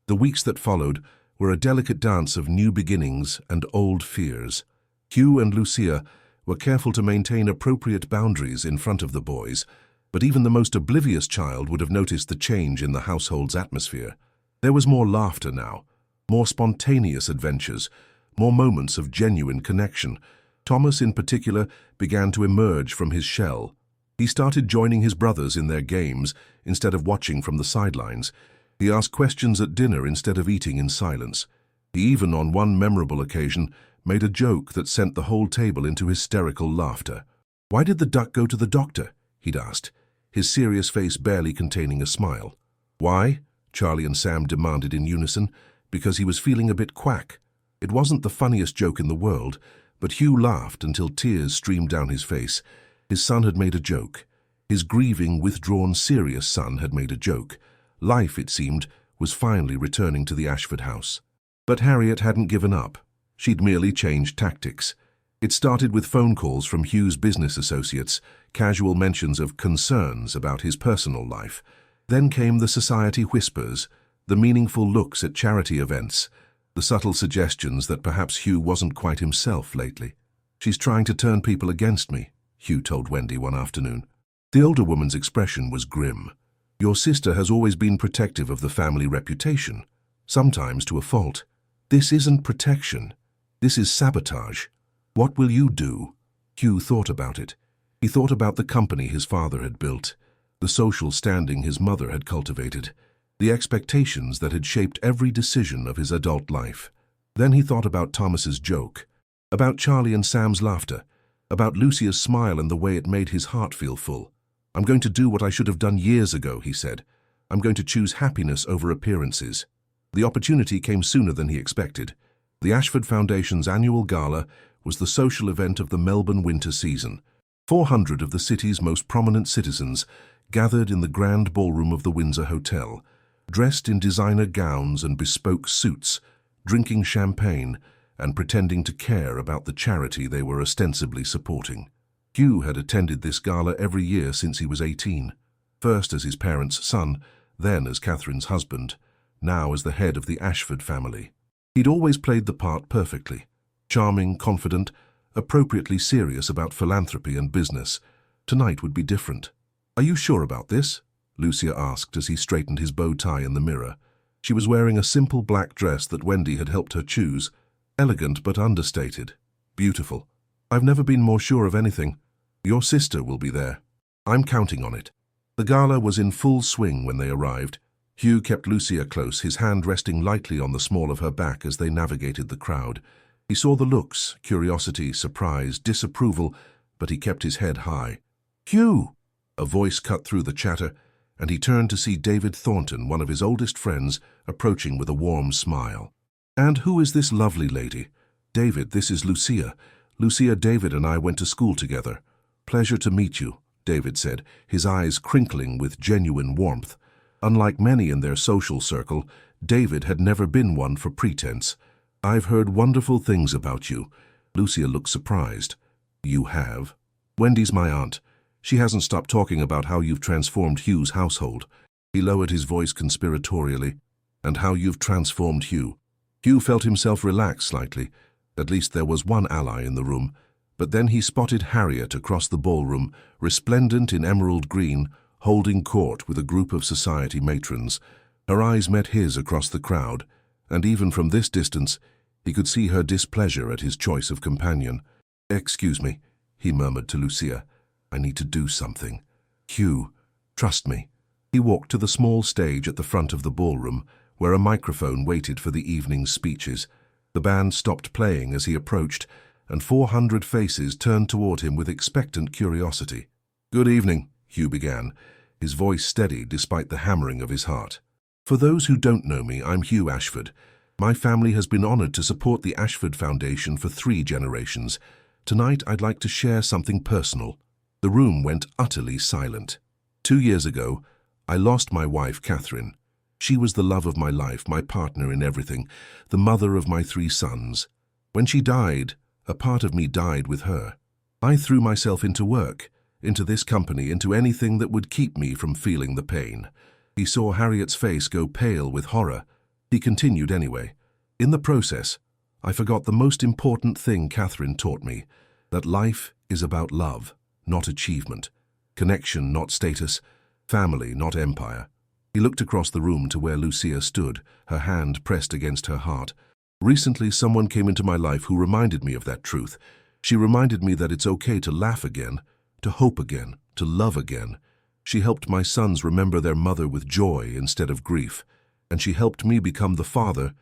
The weeks that followed, were a delicate dance of new beginnings and old fears. Hugh and Lucia were careful to maintain appropriate boundaries in front of the boys, but even the most oblivious child would have noticed the change in the household's atmosphere. There was more laughter now, more spontaneous adventures, more moments of genuine connection. Thomas, in particular, began to emerge from his shell. He started joining his brothers in their games instead of watching from the sidelines. He asked questions at dinner instead of eating in silence. He even, on one memorable occasion, made a joke that sent the whole table into hysterical laughter. "Why did the duck go to the doctor?" he'd asked, his serious face barely containing a smile. "Why?" Charlie and Sam demanded in unison. "Because he was feeling a bit quack." It wasn't the funniest joke in the world, but Hugh laughed until tears streamed down his face. His son had made a joke. His grieving, withdrawn, serious son had made a joke. Life, it seemed, was finally returning to the Ashford house. But Harriet hadn't given up. She'd merely changed tactics. It started with phone calls from Hugh's business associates, casual mentions of concerns about his personal life. Then came the society whispers, the meaningful looks at charity events, the subtle suggestions that perhaps Hugh wasn't quite himself lately. "She's trying to turn people against me," Hugh told Wendy one afternoon. The older woman's expression was grim. "Your sister has always been protective of the family reputation, sometimes to a fault. This isn't protection. This is sabotage. What will you do?" Hugh thought about it. He thought about the company his father had built, the social standing his mother had cultivated, the expectations that had shaped every decision of his adult life. Then he thought about Thomas's joke, about Charlie and Sam's laughter, about Lucia's smile and the way it made his heart feel full. "I'm going to do what I should have done years ago," he said. "I'm going to choose happiness over appearances." The opportunity came sooner than he expected. The Ashford Foundation's annual gala was the social event of the Melbourne winter season. 400 of the city's most prominent citizens gathered in the grand ballroom of the Windsor Hotel, dressed in designer gowns and bespoke suits, drinking champagne and pretending to care about the charity they were ostensibly supporting. Hugh had attended this gala every year since he was 18, first as his parents' son, then as Catherine's husband, now as the head of the Ashford family. He'd always played the part perfectly, charming, confident, appropriately serious about philanthropy and business. Tonight would be different. "Are you sure about this?" Lucia asked as he straightened his bow tie in the mirror. She was wearing a simple black dress that Wendy had helped her choose, elegant but understated. "Beautiful. I've never been more sure of anything. Your sister will be there. I'm counting on it." The gala was in full swing when they arrived. Hugh kept Lucia close, his hand resting lightly on the small of her back as they navigated the crowd. He saw the looks, curiosity, surprise, disapproval, but he kept his head high. "Hugh!" A voice cut through the chatter, and he turned to see David Thornton, one of his oldest friends, approaching with a warm smile. "And who is this lovely lady?" "David, this is Lucia. Lucia, David and I went to school together." "Pleasure to meet you," David said, his eyes crinkling with genuine warmth. Unlike many in their social circle, David had never been one for pretense. "I've heard wonderful things about you." Lucia looked surprised. "You have?" "Wendy's my aunt. She hasn't stopped talking about how you've transformed Hugh's household." He lowered his voice conspiratorially. "And how you've transformed Hugh." Hugh felt himself relax slightly. At least there was one ally in the room. But then he spotted Harriet across the ballroom, resplendent in emerald green, holding court with a group of society matrons. Her eyes met his across the crowd, and even from this distance, he could see her displeasure at his choice of companion. "Excuse me," he murmured to Lucia. "I need to do something. Hugh, trust me." He walked to the small stage at the front of the ballroom, where a microphone waited for the evening's speeches. The band stopped playing as he approached, and 400 faces turned toward him with expectant curiosity. "Good evening," Hugh began, his voice steady despite the hammering of his heart. "For those who don't know me, I'm Hugh Ashford. My family has been honored to support the Ashford Foundation for 3 generations. Tonight I'd like to share something personal." The room went utterly silent. 2 years ago, I lost my wife, Catherine. She was the love of my life, my partner in everything, the mother of my 3 sons. When she died, a part of me died with her. I threw myself into work, into this company, into anything that would keep me from feeling the pain. He saw Harriet's face go pale with horror. He continued anyway. In the process, I forgot the most important thing Catherine taught me, that life is about love, not achievement, connection, not status, family, not empire. He looked across the room to where Lucia stood, her hand pressed against her heart. Recently, someone came into my life who reminded me of that truth. She reminded me that it's okay to laugh again, to hope again, to love again. She helped my sons remember their mother with joy instead of grief, and she helped me become the father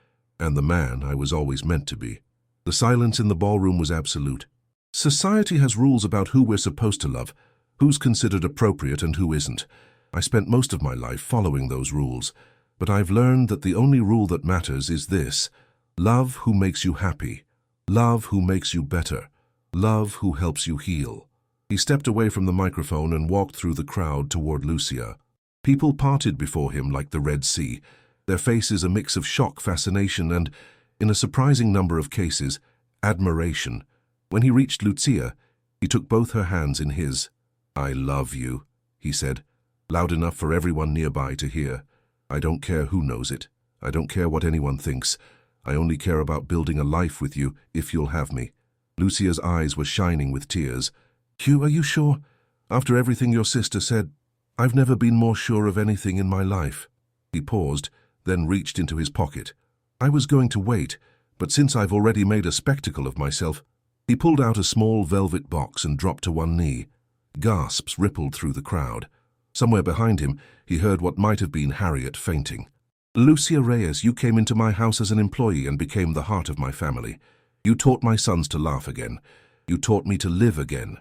and the man I was always meant to be. The silence in the ballroom was absolute. Society has rules about who we're supposed to love, who's considered appropriate and who isn't. I spent most of my life following those rules, but I've learned that the only rule that matters is this: love who makes you happy, love who makes you better, love who helps you heal. He stepped away from the microphone and walked through the crowd toward Lucia. People parted before him like the Red Sea, their faces a mix of shock, fascination, and, in a surprising number of cases, admiration. When he reached Lucia, he took both her hands in his. "I love you," he said, loud enough for everyone nearby to hear. "I don't care who knows it. I don't care what anyone thinks. I only care about building a life with you, if you'll have me." Lucia's eyes were shining with tears. "Hugh, are you sure? After everything your sister said, I've never been more sure of anything in my life." He paused, then reached into his pocket. "I was going to wait, but since I've already made a spectacle of myself..." He pulled out a small velvet box and dropped to one knee. Gasps rippled through the crowd. Somewhere behind him, he heard what might have been Harriet fainting. "Lucia Reyes, you came into my house as an employee and became the heart of my family. You taught my sons to laugh again. You taught me to live again.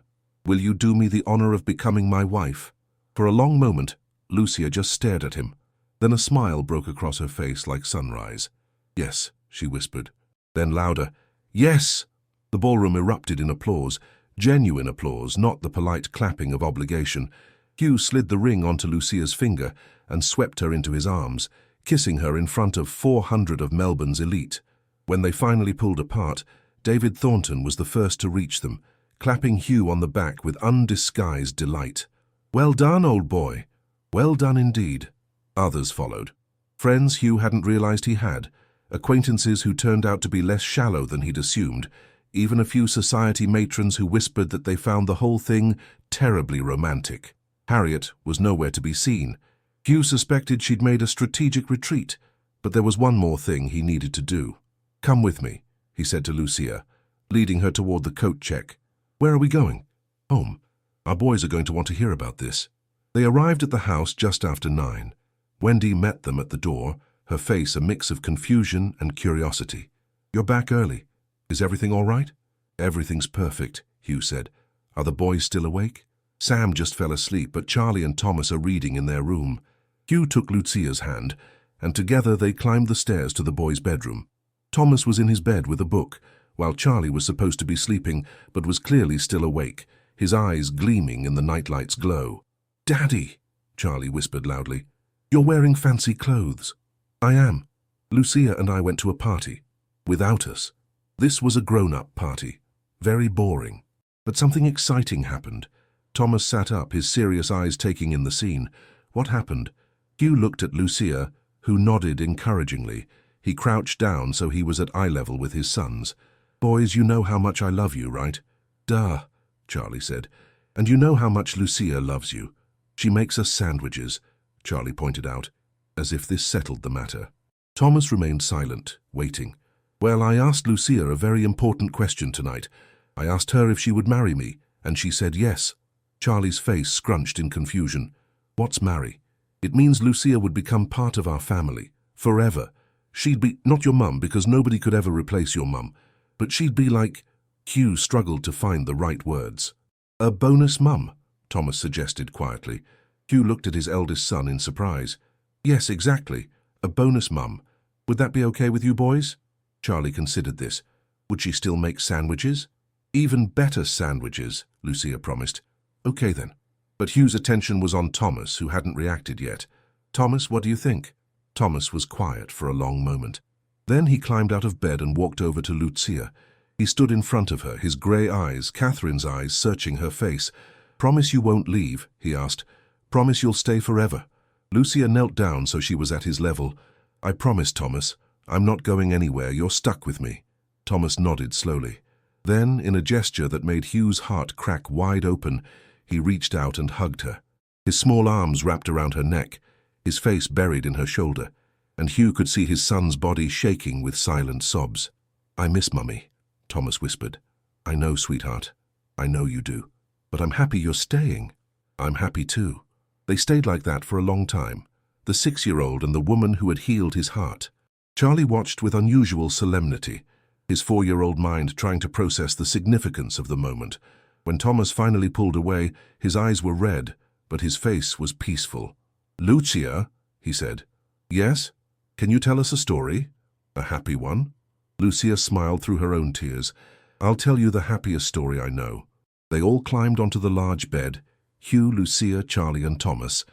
Will you do me the honor of becoming my wife?" For a long moment, Lucia just stared at him. Then a smile broke across her face like sunrise. "Yes," she whispered. Then louder, "Yes!" The ballroom erupted in applause, genuine applause, not the polite clapping of obligation. Hugh slid the ring onto Lucia's finger and swept her into his arms, kissing her in front of 400 of Melbourne's elite. When they finally pulled apart, David Thornton was the first to reach them, clapping Hugh on the back with undisguised delight. "Well done, old boy. Well done indeed." Others followed. Friends Hugh hadn't realized he had, acquaintances who turned out to be less shallow than he'd assumed, even a few society matrons who whispered that they found the whole thing terribly romantic. Harriet was nowhere to be seen. Hugh suspected she'd made a strategic retreat, but there was one more thing he needed to do. "Come with me," he said to Lucia, leading her toward the coat check. "Where are we going?" "Home. Our boys are going to want to hear about this." They arrived at the house just after 9. Wendy met them at the door, her face a mix of confusion and curiosity. "You're back early. Is everything all right?" "Everything's perfect," Hugh said. "Are the boys still awake?" "Sam just fell asleep, but Charlie and Thomas are reading in their room." Hugh took Lucia's hand, and together they climbed the stairs to the boys' bedroom. Thomas was in his bed with a book, while Charlie was supposed to be sleeping, but was clearly still awake, his eyes gleaming in the nightlight's glow. "Daddy," Charlie whispered loudly, "you're wearing fancy clothes." "I am. Lucia and I went to a party. Without us. This was a grown-up party. Very boring. But something exciting happened." Thomas sat up, his serious eyes taking in the scene. "What happened?" Hugh looked at Lucia, who nodded encouragingly. He crouched down so he was at eye level with his sons. "Boys, you know how much I love you, right?" "Duh," Charlie said. "And you know how much Lucia loves you. She makes us sandwiches," Charlie pointed out, as if this settled the matter. Thomas remained silent, waiting. "Well, I asked Lucia a very important question tonight. I asked her if she would marry me, and she said yes." Charlie's face scrunched in confusion. "What's marry?" "It means Lucia would become part of our family, forever. She'd be, not your mum, because nobody could ever replace your mum, but she'd be like..." Hugh struggled to find the right words. "A bonus mum," Thomas suggested quietly. Hugh looked at his eldest son in surprise. "Yes, exactly. A bonus mum. Would that be okay with you boys?" Charlie considered this. "Would she still make sandwiches?" "Even better sandwiches," Lucia promised. "Okay then." But Hugh's attention was on Thomas, who hadn't reacted yet. "Thomas, what do you think?" Thomas was quiet for a long moment. Then he climbed out of bed and walked over to Lucia. He stood in front of her, his grey eyes, Catherine's eyes, searching her face. "Promise you won't leave?" he asked. "Promise you'll stay forever?" Lucia knelt down so she was at his level. "I promise, Thomas. I'm not going anywhere, you're stuck with me. Thomas nodded slowly. Then, in a gesture that made Hugh's heart crack wide open, he reached out and hugged her. His small arms wrapped around her neck, his face buried in her shoulder, and Hugh could see his son's body shaking with silent sobs. I miss Mummy, Thomas whispered. I know, sweetheart. I know you do. But I'm happy you're staying. I'm happy too. They stayed like that for a long time, the 6-year-old and the woman who had healed his heart. Charlie watched with unusual solemnity, his 4-year-old mind trying to process the significance of the moment. When Thomas finally pulled away, his eyes were red, but his face was peaceful. Lucia, he said. Yes? Can you tell us a story? A happy one? Lucia smiled through her own tears. I'll tell you the happiest story I know. They all climbed onto the large bed, Hugh, Lucia, Charlie and Thomas,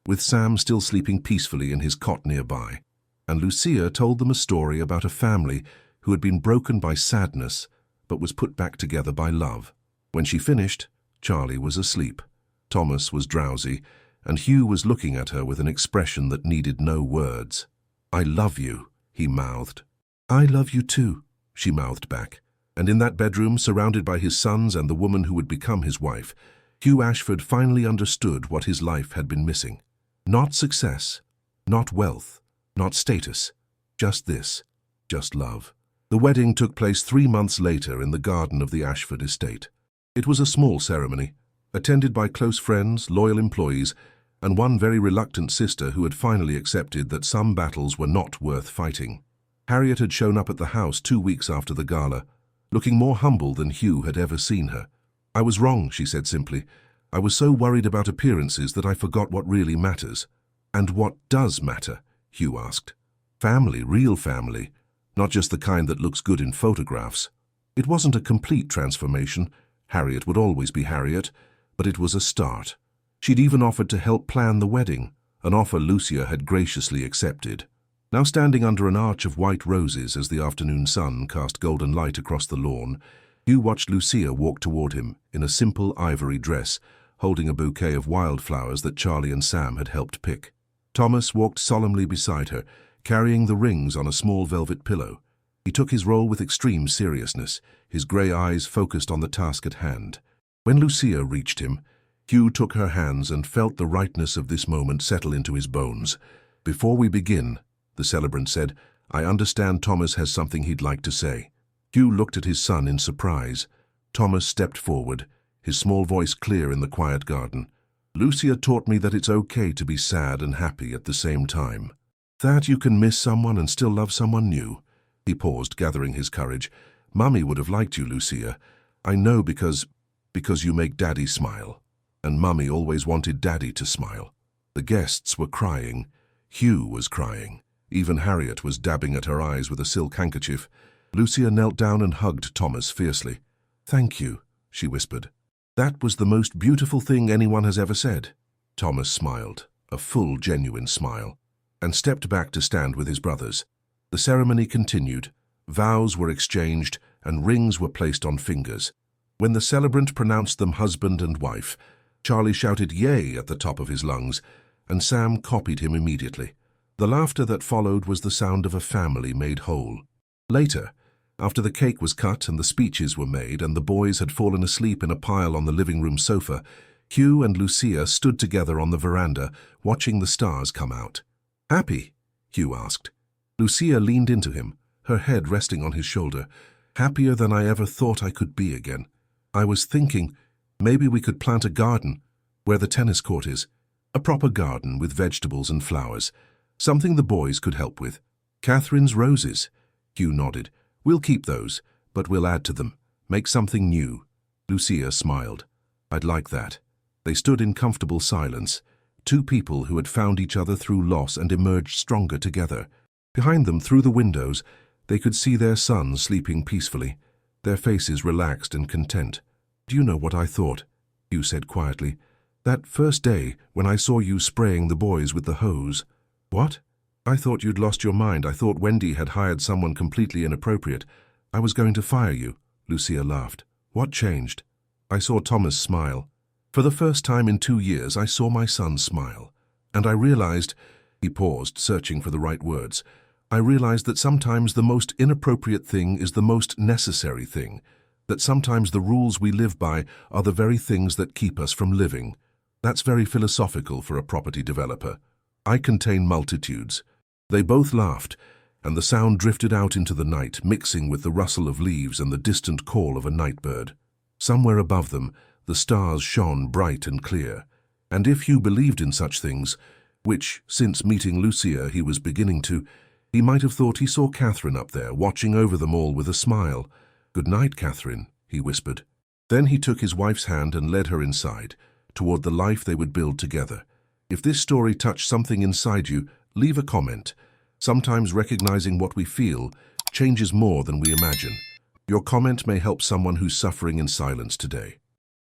with Sam still sleeping peacefully in his cot nearby. And Lucia told them a story about a family who had been broken by sadness but was put back together by love. When she finished, Charlie was asleep, Thomas was drowsy, and Hugh was looking at her with an expression that needed no words. I love you, he mouthed. I love you too, she mouthed back. And in that bedroom, surrounded by his sons and the woman who would become his wife, Hugh Ashford finally understood what his life had been missing. Not success, not wealth, not status, just this, just love. The wedding took place 3 months later in the garden of the Ashford estate. It was a small ceremony, attended by close friends, loyal employees, and one very reluctant sister who had finally accepted that some battles were not worth fighting. Harriet had shown up at the house 2 weeks after the gala, looking more humble than Hugh had ever seen her. I was wrong, she said simply. I was so worried about appearances that I forgot what really matters. And what does matter? Hugh asked. Family, real family, not just the kind that looks good in photographs. It wasn't a complete transformation. Harriet would always be Harriet, but it was a start. She'd even offered to help plan the wedding, an offer Lucia had graciously accepted. Now standing under an arch of white roses as the afternoon sun cast golden light across the lawn, Hugh watched Lucia walk toward him in a simple ivory dress, holding a bouquet of wildflowers that Charlie and Sam had helped pick. Thomas walked solemnly beside her, carrying the rings on a small velvet pillow. He took his role with extreme seriousness, his grey eyes focused on the task at hand. When Lucia reached him, Hugh took her hands and felt the rightness of this moment settle into his bones. Before we begin, the celebrant said, I understand Thomas has something he'd like to say. Hugh looked at his son in surprise. Thomas stepped forward, his small voice clear in the quiet garden. Lucia taught me that it's okay to be sad and happy at the same time. That you can miss someone and still love someone new. He paused, gathering his courage. Mummy would have liked you, Lucia. I know because you make Daddy smile. And Mummy always wanted Daddy to smile. The guests were crying. Hugh was crying. Even Harriet was dabbing at her eyes with a silk handkerchief. Lucia knelt down and hugged Thomas fiercely. Thank you, she whispered. That was the most beautiful thing anyone has ever said. Thomas smiled, a full, genuine smile, and stepped back to stand with his brothers. The ceremony continued. Vows were exchanged and rings were placed on fingers. When the celebrant pronounced them husband and wife, Charlie shouted yay at the top of his lungs, and Sam copied him immediately. The laughter that followed was the sound of a family made whole. Later, after the cake was cut and the speeches were made and the boys had fallen asleep in a pile on the living room sofa, Hugh and Lucia stood together on the veranda, watching the stars come out. Happy? Hugh asked. Lucia leaned into him, her head resting on his shoulder. Happier than I ever thought I could be again. I was thinking, maybe we could plant a garden where the tennis court is. A proper garden with vegetables and flowers. Something the boys could help with. Catherine's roses. Hugh nodded. We'll keep those, but we'll add to them. Make something new. Lucia smiled. I'd like that. They stood in comfortable silence. Two people who had found each other through loss and emerged stronger together. Behind them, through the windows, they could see their sons sleeping peacefully, their faces relaxed and content. Do you know what I thought? Hugh said quietly. That first day when I saw you spraying the boys with the hose. What? I thought you'd lost your mind. I thought Wendy had hired someone completely inappropriate. I was going to fire you. Lucia laughed. What changed? I saw Thomas smile. For the first time in 2 years, I saw my son smile. And I realized, he paused, searching for the right words, I realized that sometimes the most inappropriate thing is the most necessary thing, that sometimes the rules we live by are the very things that keep us from living. That's very philosophical for a property developer. I contain multitudes. They both laughed, and the sound drifted out into the night, mixing with the rustle of leaves and the distant call of a night bird. Somewhere above them, the stars shone bright and clear. And if Hugh believed in such things, which, since meeting Lucia, he was beginning to, he might have thought he saw Catherine up there, watching over them all with a smile. "Good night, Catherine," he whispered. Then he took his wife's hand and led her inside, toward the life they would build together. If this story touched something inside you, leave a comment. Sometimes recognizing what we feel changes more than we imagine. Your comment may help someone who's suffering in silence today.